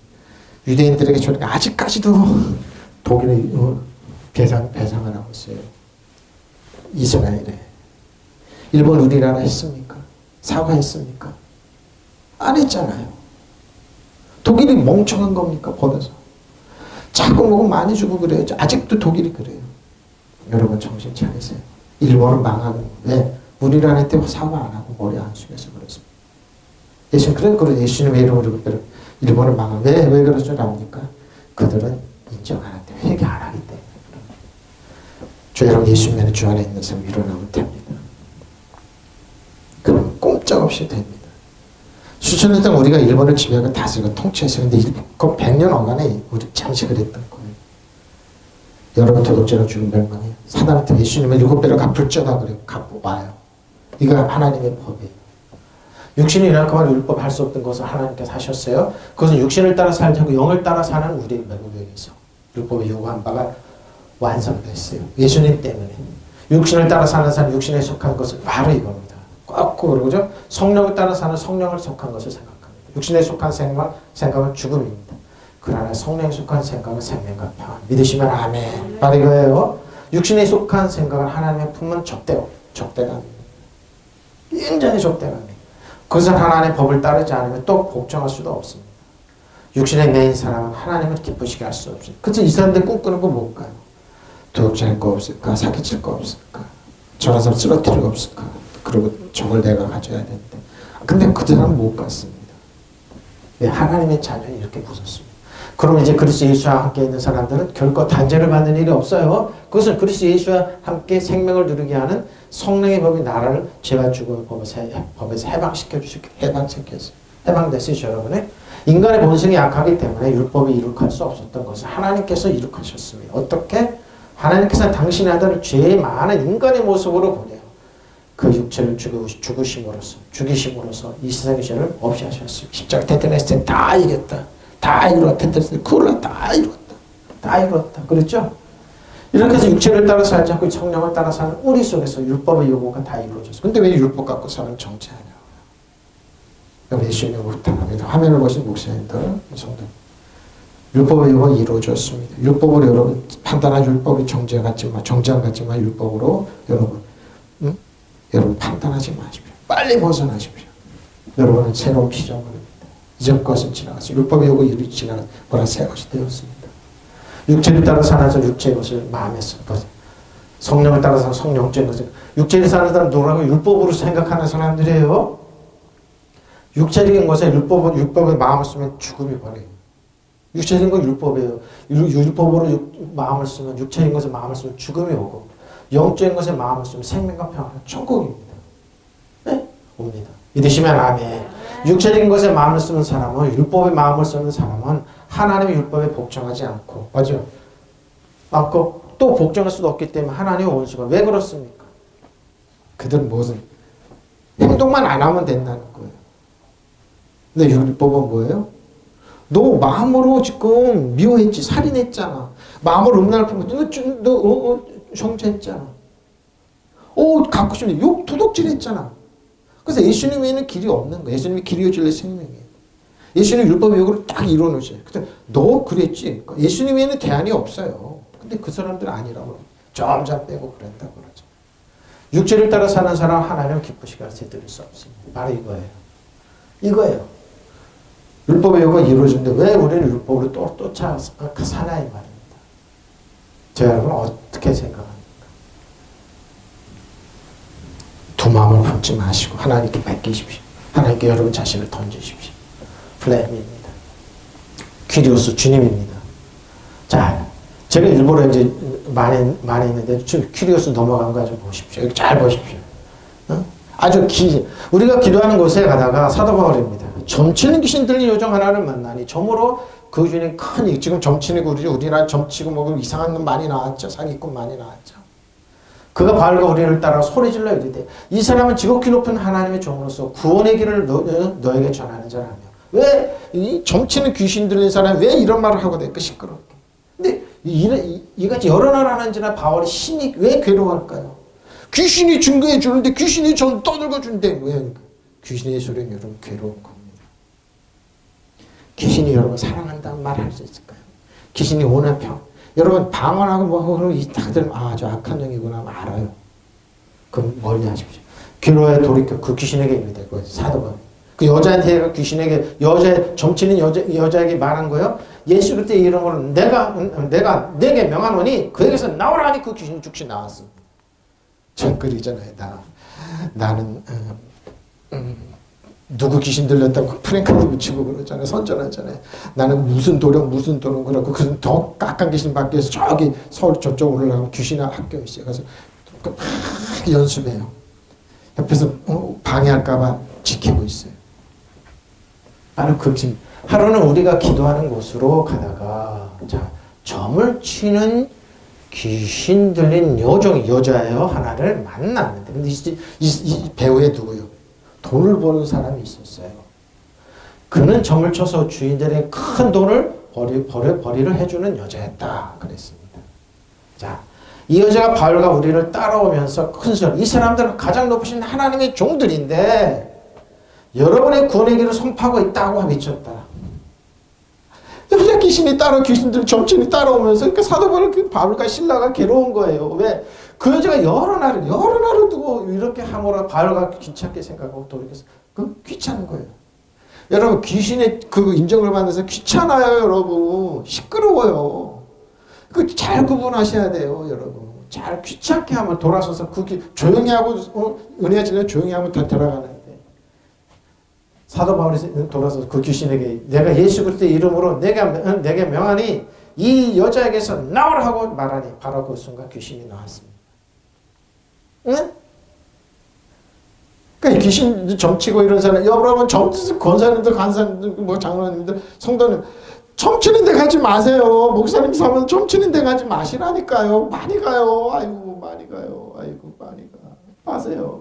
유대인들에게 저렇게 아직까지도 독일이 배상을 하고 있어요. 이스라엘에. 일본 우리나라 했습니까? 사과했습니까? 안 했잖아요. 독일이 멍청한 겁니까? 벌어서. 자꾸 먹으면 많이 주고 그래요. 아직도 독일이 그래요. 여러분 정신 차리세요. 일본은 망하고 왜? 우리나라 때 사과 안 하고 머리 안 숙여서 그렇습니다. 예수님의 이름으로 일본은 망하고 왜 그럴 줄 압니까? 그들은 인정 안 한대. 회개 안 하기 때문에. 주 여러분 예수님의 주 안에 있는 사람 일어나면 됩니다. 그럼 꼼짝없이 됩니다. 수천 년 동안 우리가 일본을 지배하고 다스리고 통치했어요. 근데 그 100년 어간에 우리 잠시 그랬던 거예요. 여러분 도둑질하고 죽은 멸망이에요. 사단한테 예수님을 7배로 갚을지어다 그래요. 갚고 와요. 이거 하나님의 법이에요. 육신이 이만큼만 율법 할 수 없던 것을 하나님께서 하셨어요. 그것은 육신을 따라 살지 않고 영을 따라 사는 우리의 매국에서 율법이 요구한 바가 완성됐어요. 예수님 때문에. 육신을 따라 사는 사람, 육신에 속한 것은 바로 이겁니다. 꼭 그러죠. 성령을 따라 사는 성령을 속한 것을 생각합니다. 육신에 속한 생각은 죽음입니다. 그러나 성령에 속한 생각은 생명과 평안. 믿으시면 아멘. 바로 이거예요. 육신에 속한 생각을 하나님의 품은 적대감입니다. 굉장히 적대감이에요. 그것은 하나님의 법을 따르지 않으면 또 복종할 수도 없습니다. 육신의 메인 사람은 하나님을 기쁘시게 할 수 없어요. 그래서 이 사람들 꿈꾸는 거 뭘까요? 도둑질할 거 없을까? 사기칠 거 없을까? 저런 사람 쓰러뜨릴 거 없을까? 그리고 저걸 내가 가져야 되는데. 근데 그 사람은 못 갔습니다. 왜? 하나님의 자녀는 이렇게 부쉈습니다. 그럼 이제 그리스도 예수와 함께 있는 사람들은 결코 단죄를 받는 일이 없어요. 그것은 그리스도 예수와 함께 생명을 누리게 하는 성령의 법이 나라를 죄와 죽음의 법에서 해방됐어요. 여러분의 인간의 본성이 약하기 때문에 율법이 이룩할 수 없었던 것을 하나님께서 이룩하셨습니다. 어떻게? 하나님께서 당신의 아들을 죄의 많은 인간의 모습으로 보내요. 그 육체를 죽이심으로써 이 세상의 죄를 없이 하셨어요. 십자가 테텔레스테 다 이겼다. 다 이루었다. 테텔레스테 쿨라 다 이루었다. 다 이루었다. 그렇죠? 이렇게 해서 육체를 따라 살지 않고 성령을 따라 사는 우리 속에서 율법의 요구가 다 이루어졌어요. 근데 왜 율법 갖고 사람 정죄하냐? 우리 예수님의 부탁합니다. 화면을 보신 목사님들, 성도. 율법의 요구가 이루어졌습니다. 율법으로 여러분 판단한 율법이 정죄 같지만 율법으로 여러분 판단하지 마십시오. 빨리 벗어나십시오. 여러분은 새로운 피조물입니다. 이전 것은 지나갔어요. 율법의 요구 이루어지 지나간 보라 새 것이 되었습니다. 육체를 따라 살아서 육체의 것을 마음에 쓰고 성령을 따라서 성령적인 것을 육체를 사는 사람 누구라고 율법으로 생각하는 사람들이에요. 육체적인 것에 율법의 마음을 쓰면 죽음이 벌어요. 육체적인 건 율법이에요. 율법으로 마음을 쓰면 육체적인 것에 마음을 쓰면 죽음이 오고 영적인 것에 마음을 쓰면 생명과 평화가 천국입니다. 네? 옵니다. 믿으시면 아멘. 육체적인 것에 마음을 쓰는 사람은 율법의 마음을 쓰는 사람은 하나님의 율법에 복종하지 않고 맞죠? 않고 또 복종할 수도 없기 때문에 하나님의 원수가 왜 그렇습니까? 그들은 무슨 행동만 안 하면 된다는 거예요. 근데 율법은 뭐예요? 너 마음으로 지금 미워했지, 살인했잖아. 마음으로 음란을 품었지, 너 정죄했잖아. 갖고 싶은 욕 도둑질했잖아. 그래서 예수님 외에는 길이 없는 거예요. 예수님이 길이요 진리요 생명이에요. 예수님 율법의 요구를 딱 이뤄놓으셔요. 근데 너 그랬지. 예수님 외에는 대안이 없어요. 근데 그 사람들은 아니라고 점점 빼고 그런다고 그러죠. 육체를 따라 사는 사람 하나님을 기쁘시게 하여 드릴 수 없습니다. 바로 이거예요. 율법의 요구가 이루어지는데 왜 우리는 율법으로 또 사냐 이 말입니다. 저 여러분 어떻게 생각합니까? 두 마음을 품지 마시고 하나님께 맡기십시오. 하나님께 여러분 자신을 던지십시오. 플레임입니다. 퀴리오스 주님입니다. 자, 제가 일부러 이제 많이 있는데 퀴리오스 넘어간 거 좀 보십시오. 여기 잘 보십시오. 아주 우리가 기도하는 곳에 가다가 사도 바울입니다. 점치는 귀신 들린 요정 하나를 만나니 점으로 그 중에 큰 지금 점치는 우리나라 점치고 뭐 이상한 놈 많이 나왔죠. 사기꾼 많이 나왔죠. 그가 바울과 우리를 따라 소리질러 이르되 이 사람은 지극히 높은 하나님의 종으로서 구원의 길을 너에게 전하는 자라며 왜 이 점치는 귀신 들린 사람이 왜 이런 말을 하고 될까 시끄럽게. 근데 이같이 여러 나라 하는지나 바울의 심히 왜 괴로워할까요? 귀신이 증거해 주는데 귀신이 전 떠들고 준대. 왜? 귀신의 소리는 여러분 괴로운 겁니다. 귀신이 여러분 사랑한다는 말 할 수 있을까요? 귀신이 원한 여러분 방언하고 뭐하고 이 다들 저 악한 영이구나 알아요. 그럼 멀리 하십시오. 기로에 돌이켜 그 귀신에게 이르되 그 사도가 그 여자한테 귀신에게 점치는 여자에게 말한 거예요. 예수 그때 이런 거는 내가 내게 명하노니 그에게서 나오라 하니 그 귀신이 즉시 나왔습니다. 정글이잖아요. 나는 누구 귀신 들렸다고 프랭카드 붙이고 그러잖아요. 선전하잖아요. 나는 무슨 도령 그러고 그래서 더 깍한 귀신 밖에서 저기 서울 저쪽 올라가면 귀신 학교 있어요. 그래서 막 연습해요. 옆에서 방해할까봐 지키고 있어요. 바로 그 지금 하루는 우리가 기도하는 곳으로 가다가 점을 치는 귀신 들린 여자예요. 하나를 만났는데 근데 이 배우에 누구요? 돈을 버는 사람이 있었어요. 그는 점을 쳐서 주인들의 큰 돈을 벌이를 해주는 여자였다. 그랬습니다. 자, 이 여자가 바울과 우리를 따라오면서 큰 소리. 이 사람들은 가장 높으신 하나님의 종들인데 여러분의 구원의 길을 선포하고 있다고 미쳤다. 여자 귀신이 귀신들 정신이 따라오면서 그러니까 사도 바울과 신라가 괴로운 거예요. 왜? 그 여자가 여러 날을 두고 이렇게 하모라 바울과 귀찮게 생각하고 돌이켜서 그 귀찮은 거예요. 여러분 귀신의 그 인정을 받아서 귀찮아요, 여러분. 시끄러워요. 그 잘 구분하셔야 돼요, 여러분. 잘 귀찮게 하면 돌아서서 조용히 하고 은혜가 지나면 조용히 하면 다 들어가는데 사도 바울이 돌아서서 그 귀신에게 내가 예수 그리스도의 이름으로 내게 명하니 이 여자에게서 나오라 하고 말하니 바로 그 순간 귀신이 나왔습니다. 응? 그러니까 귀신 점치고 이런 사람, 여러분 점치서 권사님들, 간사님들, 뭐 장로님들, 성도님 점치는 데 가지 마세요. 목사님 사면 점치는 데 가지 마시라니까요. 많이 가요. 아이고 많이 가요. 아이고 많이 가. 빠세요.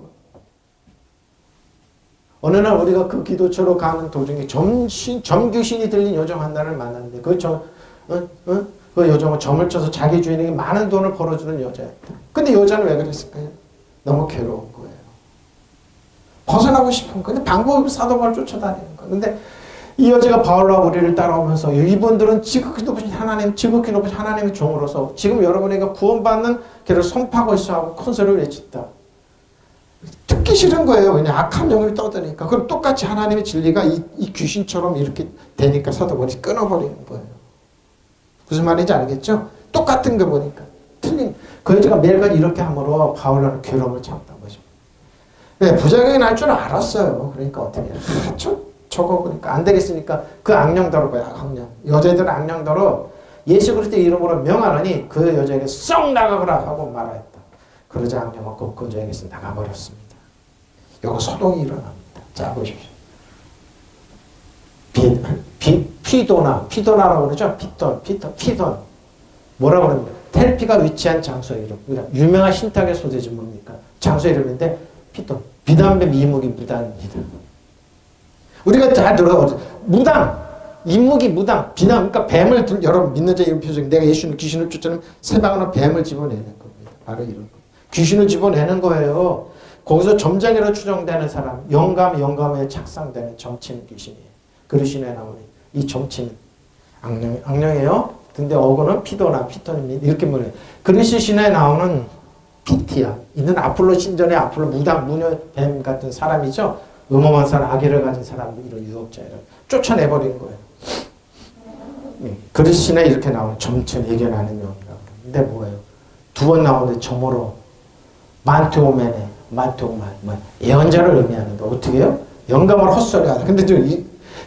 어느 날 우리가 그 기도처로 가는 도중에 점귀신이 들린 여정 한 날을 만났는데 그 여정은 점을 쳐서 자기 주인에게 많은 돈을 벌어주는 여자였다. 근데 여자는 왜 그랬을까요? 너무 괴로운 거예요. 벗어나고 싶은 거예요. 근데 방법이 사도 바울을 쫓아다니는 거예요. 근데 이 여자가 바울과 우리를 따라오면서 이분들은 지극히 높으신 하나님의 종으로서 지금 여러분에게 구원받는 길을 선포하고 있어 하고 큰 소리를 외쳤다. 듣기 싫은 거예요. 왜냐 악한 영을 떠드니까. 그럼 똑같이 하나님의 진리가 이 귀신처럼 이렇게 되니까 사도 바울이 끊어버리는 거예요. 무슨 말인지 알겠죠? 똑같은 거 보니까 틀린. 그 여자가 매일같이 이렇게 함으로 바울과는 괴로움을 참았던 것입니다. 네, 부작용이 날 줄 알았어요. 그러니까 어떻게 저거 보니까 안 되겠으니까 그 악령더러 거야. 악령. 여자애들은 악령더러 예수 그리스도의 이름으로 명하노니 그 여자에게 썩 나가거라 하고 말하였다. 그러자 악령은 그 여자에게서 나가버렸습니다. 여기 소동이 일어납니다. 자 보십시오. 피도나라고 그러죠. 피돈. 뭐라고 그럽니까? 텔피가 위치한 장소 이름. 유명한 신탁의 소재지 뭡니까? 장소 이름인데 피돈. 비담배 미무기 무당입니다. 우리가 다 들어가죠. 무당. 인무기 무당. 비남. 그러니까 뱀을 여러분 믿는 자 이런 표정. 내가 예수는 귀신을 쫓아내면 새방울로 뱀을 집어내는 겁니다. 바로 이런 거. 귀신을 집어내는 거예요. 거기서 점쟁이로 추정되는 사람. 영감에 착상되는 점치는 귀신이에요. 그리신에 나오는 이 점치는 악령이에요. 근데 어거는 피톤입니다. 이렇게 말해요. 그리신에 나오는 피티아. 이는 아폴로 신전의 아폴로 무당, 무녀, 뱀 같은 사람이죠. 음험한 사람, 악의를 가진 사람, 이런 유혹자를 쫓아내버린 거예요. 그리신에 이렇게 나오는 점천 예견하는 영이라고. 근데 뭐예요? 두 번 나오는데 점으로 만토오맨에 예언자를 의미하는데 어떻게 해요? 영감을 헛소리하는. 근데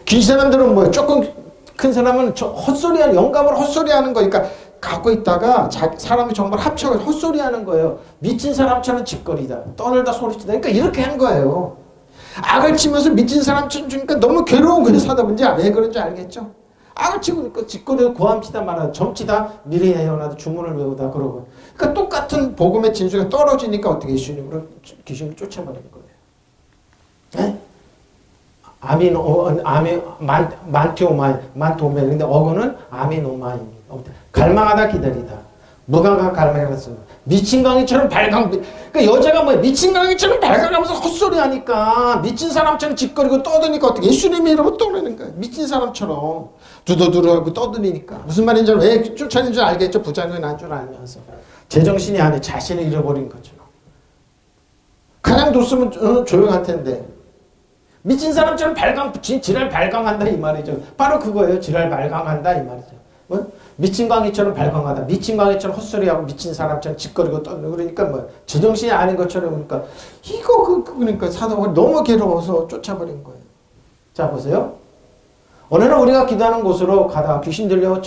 긴 사람들은 뭐예요? 조금 큰 사람은 헛소리하는, 영감을 헛소리하는 거니까 갖고 있다가 사람이 정말 합쳐서 헛소리하는 거예요. 미친 사람처럼 짓거리다. 떠들다 소리치다. 그러니까 이렇게 한 거예요. 악을 치면서 미친 사람처럼 주니까 너무 괴로운 거예요. 사다본지 왜 그런지 알겠죠? 악을 치고 짓거리고 고함치다 말하다 점치다 미리 예언하다 주문을 외우다 그러고. 그러니까 똑같은 복음의 진수가 떨어지니까 어떻게 예수님으로 귀신을 쫓아버리는 거예요. 네? 만토오마이. 근데 어거는 아미노마입니다. 갈망하다 기다리다. 무감각 갈망하다. 미친 강이처럼 발광. 그러니까 여자가 뭐 미친 강이처럼 발광하면서 헛소리 하니까 미친 사람처럼 짓거리고 떠드니까 어떻게 예수님의 이름으로 떠내는 거야. 미친 사람처럼 두두두루하고 떠드니까. 무슨 말인지 왜 쫓아내는 줄 알겠죠? 부작용이 난 줄 알면서. 제정신이 아니 자신을 잃어버린 것처럼. 그냥 뒀으면 조용할 텐데. 미친 사람처럼 지랄 발광한다 이 말이죠. 바로 그거예요. 지랄 발광한다 이 말이죠. 뭐? 미친 광희처럼 발광하다. 미친 광희처럼 헛소리하고 미친 사람처럼 짓거리고 떠들고 그러니까 뭐 제정신이 아닌 것처럼 그러니까 그러니까 사도가 너무 괴로워서 쫓아버린 거예요. 자 보세요. 어느 날 우리가 기도하는 곳으로 가다가 귀신 들려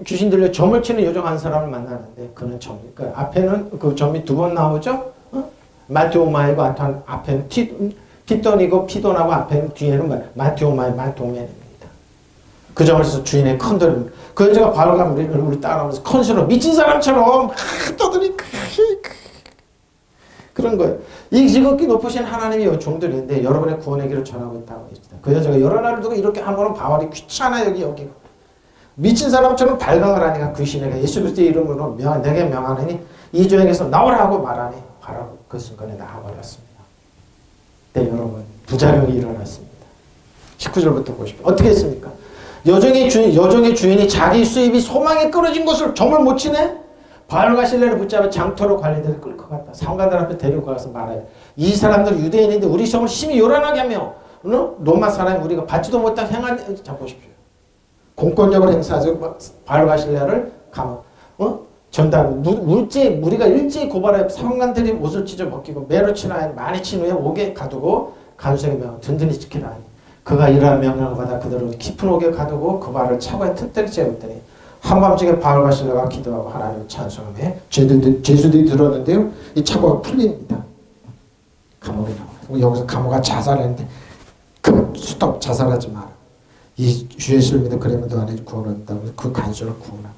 귀신 점을 치는 요정한 사람을 만나는데 그는 그러니까 앞에는 그 점이 두 번 나오죠. 만토오마이고 앞에는 피돈이고 피돈하고 앞에는 뒤에는 만토오맨입니다. 그 점에서 주인의 큰 소리. 그 여자가 바로 가면 우리 따라오면서 큰 소리로 미친 사람처럼 떠드니 그런 거예요. 이 지극히 높으신 하나님의 종들인데 여러분의 구원의 길을 전하고 있다고 했습니다. 그 여자가 여러 날을 두고 이렇게 하면 바울이 귀찮아 여기 미친 사람처럼 발광을 하니까 귀신에게 예수 그리스도의 이름으로 내게 명하느니 이 조에게서 나오라고 말하니 바로 그 순간에 나와버렸습니다. 네 여러분 부작용이 일어났습니다. 19절부터 보십시오. 어떻게 했습니까? 여종의 주인이 자기 수입이 소망에 끊어진 것을 정말 못 치네? 바알과 실레를 붙잡아 장터로 관리들을 끌고 갔다. 상관들 앞에 데리고 가서 말해요. 이 사람들 유대인인데 우리 성을 심히 요란하게 하며 로마 사람이 우리가 받지도 못한 행한 자 보십시오. 공권력을 행사하죠. 바알과 실레를 감옥 전달 우리가 일제히 고발하여 상관들이 옷을 찢어 벗기고 매로 치나 많이 친 후에 옥에 가두고 간수에게 명을 든든히 지키라 하니 그가 이러한 명령을 받아 그대로 깊은 옥에 가두고 그 발을 차고에 튼튼히 채웠더니 한밤중에 바알과 실레가 기도하고 하나님을 찬송하며 죄수들이 들었는데요. 이 차고가 풀립니다. 감옥에 나와요. 여기서 감옥가 자살했는데 그 수도 자살하지 마라. 이 주의 실을 믿어 그러면 너 안에 구원한다고 그 간수를 구원합니다.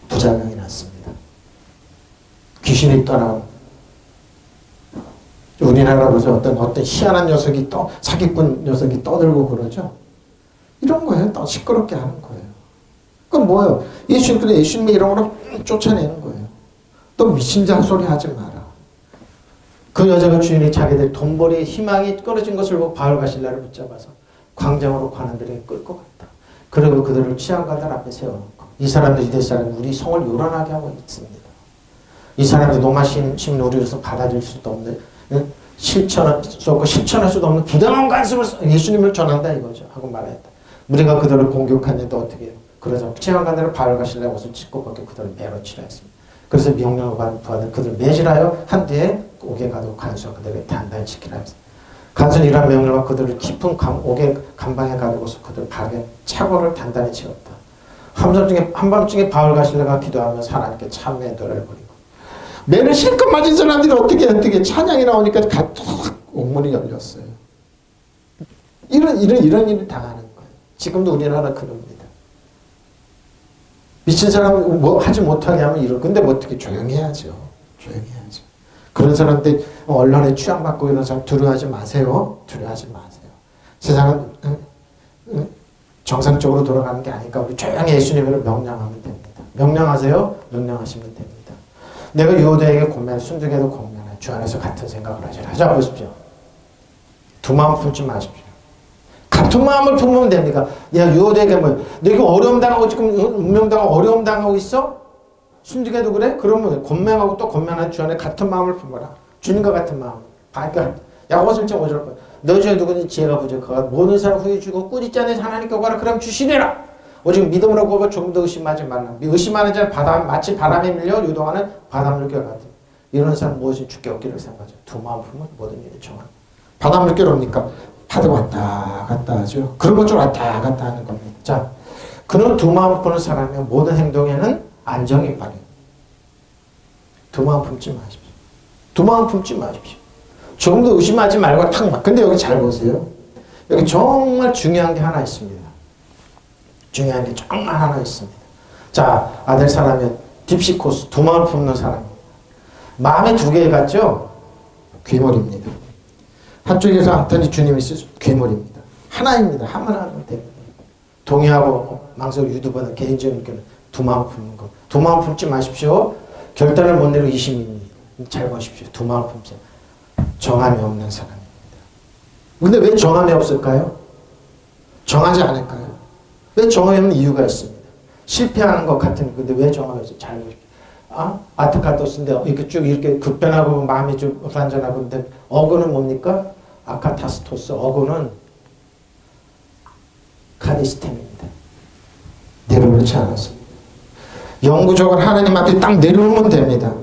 부작용이 났습니다. 귀신이 떠나고 우리나라 보세요. 어떤 희한한 녀석이 사기꾼 녀석이 떠들고 그러죠. 이런 거예요. 또 시끄럽게 하는 거예요. 그건 뭐예요? 예수님이 이런 거로 쫓아내는 거예요. 또 미친 자 소리 하지 마라. 그 여자가 주인이 자기들 돈벌이 희망이 끊어진 것을 보고 바알과 실레를 붙잡아서 광장으로 관원들에게 끌고 갔다. 그리고 그들을 치안관들 앞에 세워놓고 이 사람들 유대 사람이 우리 성을 요란하게 하고 있습니다. 이 사람들 로마 시민 우리로서 받아줄 수도 없는 실천할 수도 없는 부당한 관습을 예수님을 전한다 이거죠. 하고 말했다. 우리가 그들을 공격하는데 어떻게 해요? 그래서 치안관들은 바알과 실레 옷을 찢고 벗겨 그들을 매로 치라 했습니다. 그래서 명령을 받은 부하들 그들을 매질하여 한 뒤에 옥에 가두고 간수와 그들을 단단히 지키라 했습니다. 간수는 이러한 명령과 그들을 깊은 옥의 감방에 가두고서 그들 발에 차고를 단단히 채웠다. 한밤중에 바알과 실레가 기도하면서 하나님께 참회의 노래를 부리고 매를 실컷 맞은 사람들이 어떻게 찬양이 나오니까 옥문이 열렸어요. 이런 일을 당하는 거예요. 지금도 우리나라 그럽니다. 미친 사람 뭐 하지 못하게 하면 이런 근데 뭐 어떻게 조용히 해야죠. 그런 사람들 언론에 취향받고 이런 사람 두려워하지 마세요. 세상은 정상적으로 돌아가는 게 아니까 우리 조용히 예수님을 명령하면 됩니다. 명령하세요. 명령하시면 됩니다. 내가 유대에게 권면해 순둥이에도 권면해 주 안에서 같은 생각을 하시라. 자 보십시오. 두 마음 품지 마십시오. 같은 마음을 품으면 됩니까? 야 유대에게 뭐 내가 어려움 당하고 지금 운명 당하고 어려움 당하고 있어? 순둥이에도 그래? 그러면 권면하고 또 권면하는 주 안에 같은 마음을 품어라. 주님과 같은 마음. 그러니까 야고보서 1장 5절 거. 너 중에 누구든지 지혜가 부족하고 모든 사람 후에 주고 꾸짖지 않는 하나님께 구하라. 그럼 주시리라. 오직 믿음으로 구하고 조금 더 의심하지 말라. 의심하는 자는 마치 바람에 밀려 유동하는 바닷물결 같은. 이런 사람 무엇이 주께 얻기를 생각하죠. 두 마음 품은 모든 일이 정한. 바닷물결 옵니까? 파도 왔다 갔다 하죠. 그런 것좀 왔다 갔다 하는 겁니다. 자, 그는 두 마음 품는 사람의 모든 행동에는 안정이 발휘. 두 마음 품지 마십시오. 조금 더 의심하지 말고 탁 막. 근데 여기 잘 보세요. 여기 정말 중요한 게 하나 있습니다. 자, 아들 사람이 딥시코스, 두 마음 품는 사람. 마음에 두 개 같죠? 괴물입니다. 한쪽에서 안토니 주님이 쓰 괴물입니다. 하나입니다. 하나만 하면 됩니다. 동의하고 망설 유두보다 개인적인 의견은 두 마음 품는 거. 두 마음 품지 마십시오. 결단을 못 내고 이심입니다. 잘 보십시오. 두 마음 품지. 정함이 없는 사람입니다. 근데 왜 정함이 없을까요? 정하지 않을까요? 왜 정함이 없는 이유가 있습니다. 실패하는 것 같은 근데 왜 정함이 없어요? 잘 보십시오. 아타카토스인데 이렇게 쭉 이렇게 급변하고 마음이 좀 불안전하고 근데 어구는 뭡니까? 아카타스토스 어구는 카디스템입니다. 내려놓지 않았습니다. 영구적으로 하나님 앞에 딱 내려오면 됩니다.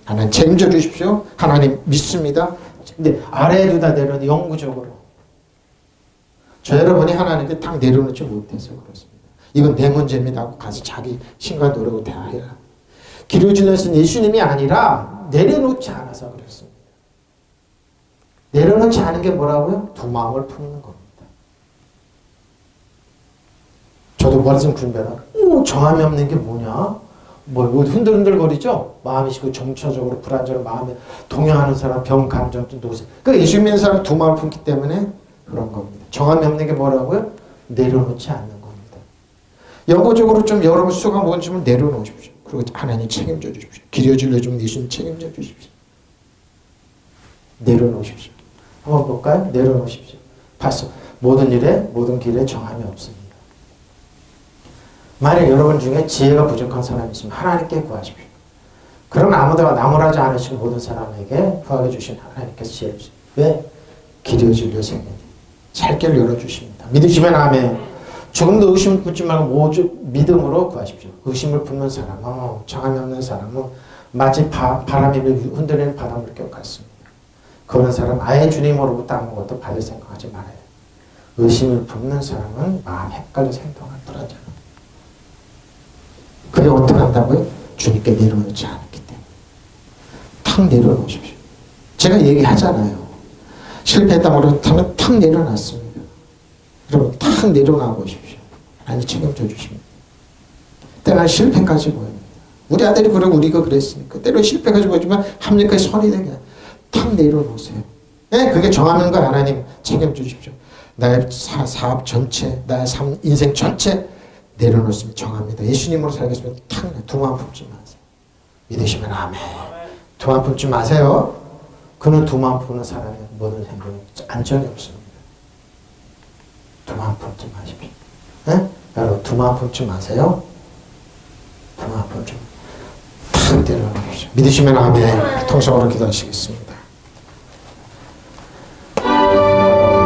하나님 책임져 주십시오. 하나님 믿습니다. 근데 아래에 두다 내려놓는 영구적으로. 저 여러분이 하나님께 딱 내려놓지 못해서 그렇습니다. 이건 내 문제입니다 하고 가서 자기 신과 노력을 대하여라. 기류진을 쓴 예수님이 아니라 내려놓지 않아서 그렇습니다. 내려놓지 않은 게 뭐라고요? 두 마음을 품는 겁니다. 저도 머리 좀 굴려라. 정함이 없는 게 뭐냐? 뭐 흔들흔들거리죠? 마음이 그 정처적으로 불안정한 마음에 동요하는 사람, 병, 감정증, 노세. 그러니까 예수 믿는 사람 두 마음을 품기 때문에 그런 겁니다. 정함이 없는 게 뭐라고요? 내려놓지 않는 겁니다. 영구적으로 좀 여러분 수가 뭔지 좀 내려놓으십시오. 그리고 하나님 책임져 주십시오. 기려질려 좀 예수님 책임져 주십시오. 내려놓으십시오. 한번 볼까요? 내려놓으십시오. 봤어. 모든 일에, 모든 길에 정함이 없습니다. 만약 여러분 중에 지혜가 부족한 사람이 있으면 하나님께 구하십시오. 그럼 아무데나 나무라지 않으신 모든 사람에게 구하게 주신 하나님께서 지혜를 주십니다. 왜? 길이 열려 생기니 살 길을 열어주십니다. 믿으시면 아멘. 조금도 의심을 품지 말고 오직 믿음으로 구하십시오. 의심을 품는 사람은, 정함이 없는 사람은 마치 바람이 흔들리는 바닷물 같습니다. 그런 사람 아예 주님으로부터 아무것도 받을 생각하지 말아요. 의심을 품는 사람은 마음 헷갈려서 행동을 떠나잖아. 그게 어떻게 한다고요? 주님께 내려놓지 않았기 때문에. 탁 내려놓으십시오. 제가 얘기하잖아요. 실패했다고 그러면 탁 내려놨습니다. 여러분 탁 내려놔 보십시오. 하나님 책임져 주십니다. 때는 실패까지 보입니다. 우리 아들이 그래 우리가 그랬으니까 때로 실패까지 보이지만 합력까지 손이 되게 탁 내려놓으세요. 네, 그게 정하는 거 하나님 책임져 주십시오. 나의 사업 전체, 나의 인생 전체 내려놓습니다. 정합니다. 예수님으로 살겠습니다. 탁 두 마음 품지 마세요. 믿으시면 아멘. 두 마음 품지 마세요. 그는 두 마음 품는 사람의 모든 행동이 안전이 없습니다. 두 마음 품지 마십시오. 네? 여러분 두 마음 품지 마세요. 두 마음 품지 탁 내려놓으십시오. 믿으시면 아멘. 통성으로 기도하시겠습니다.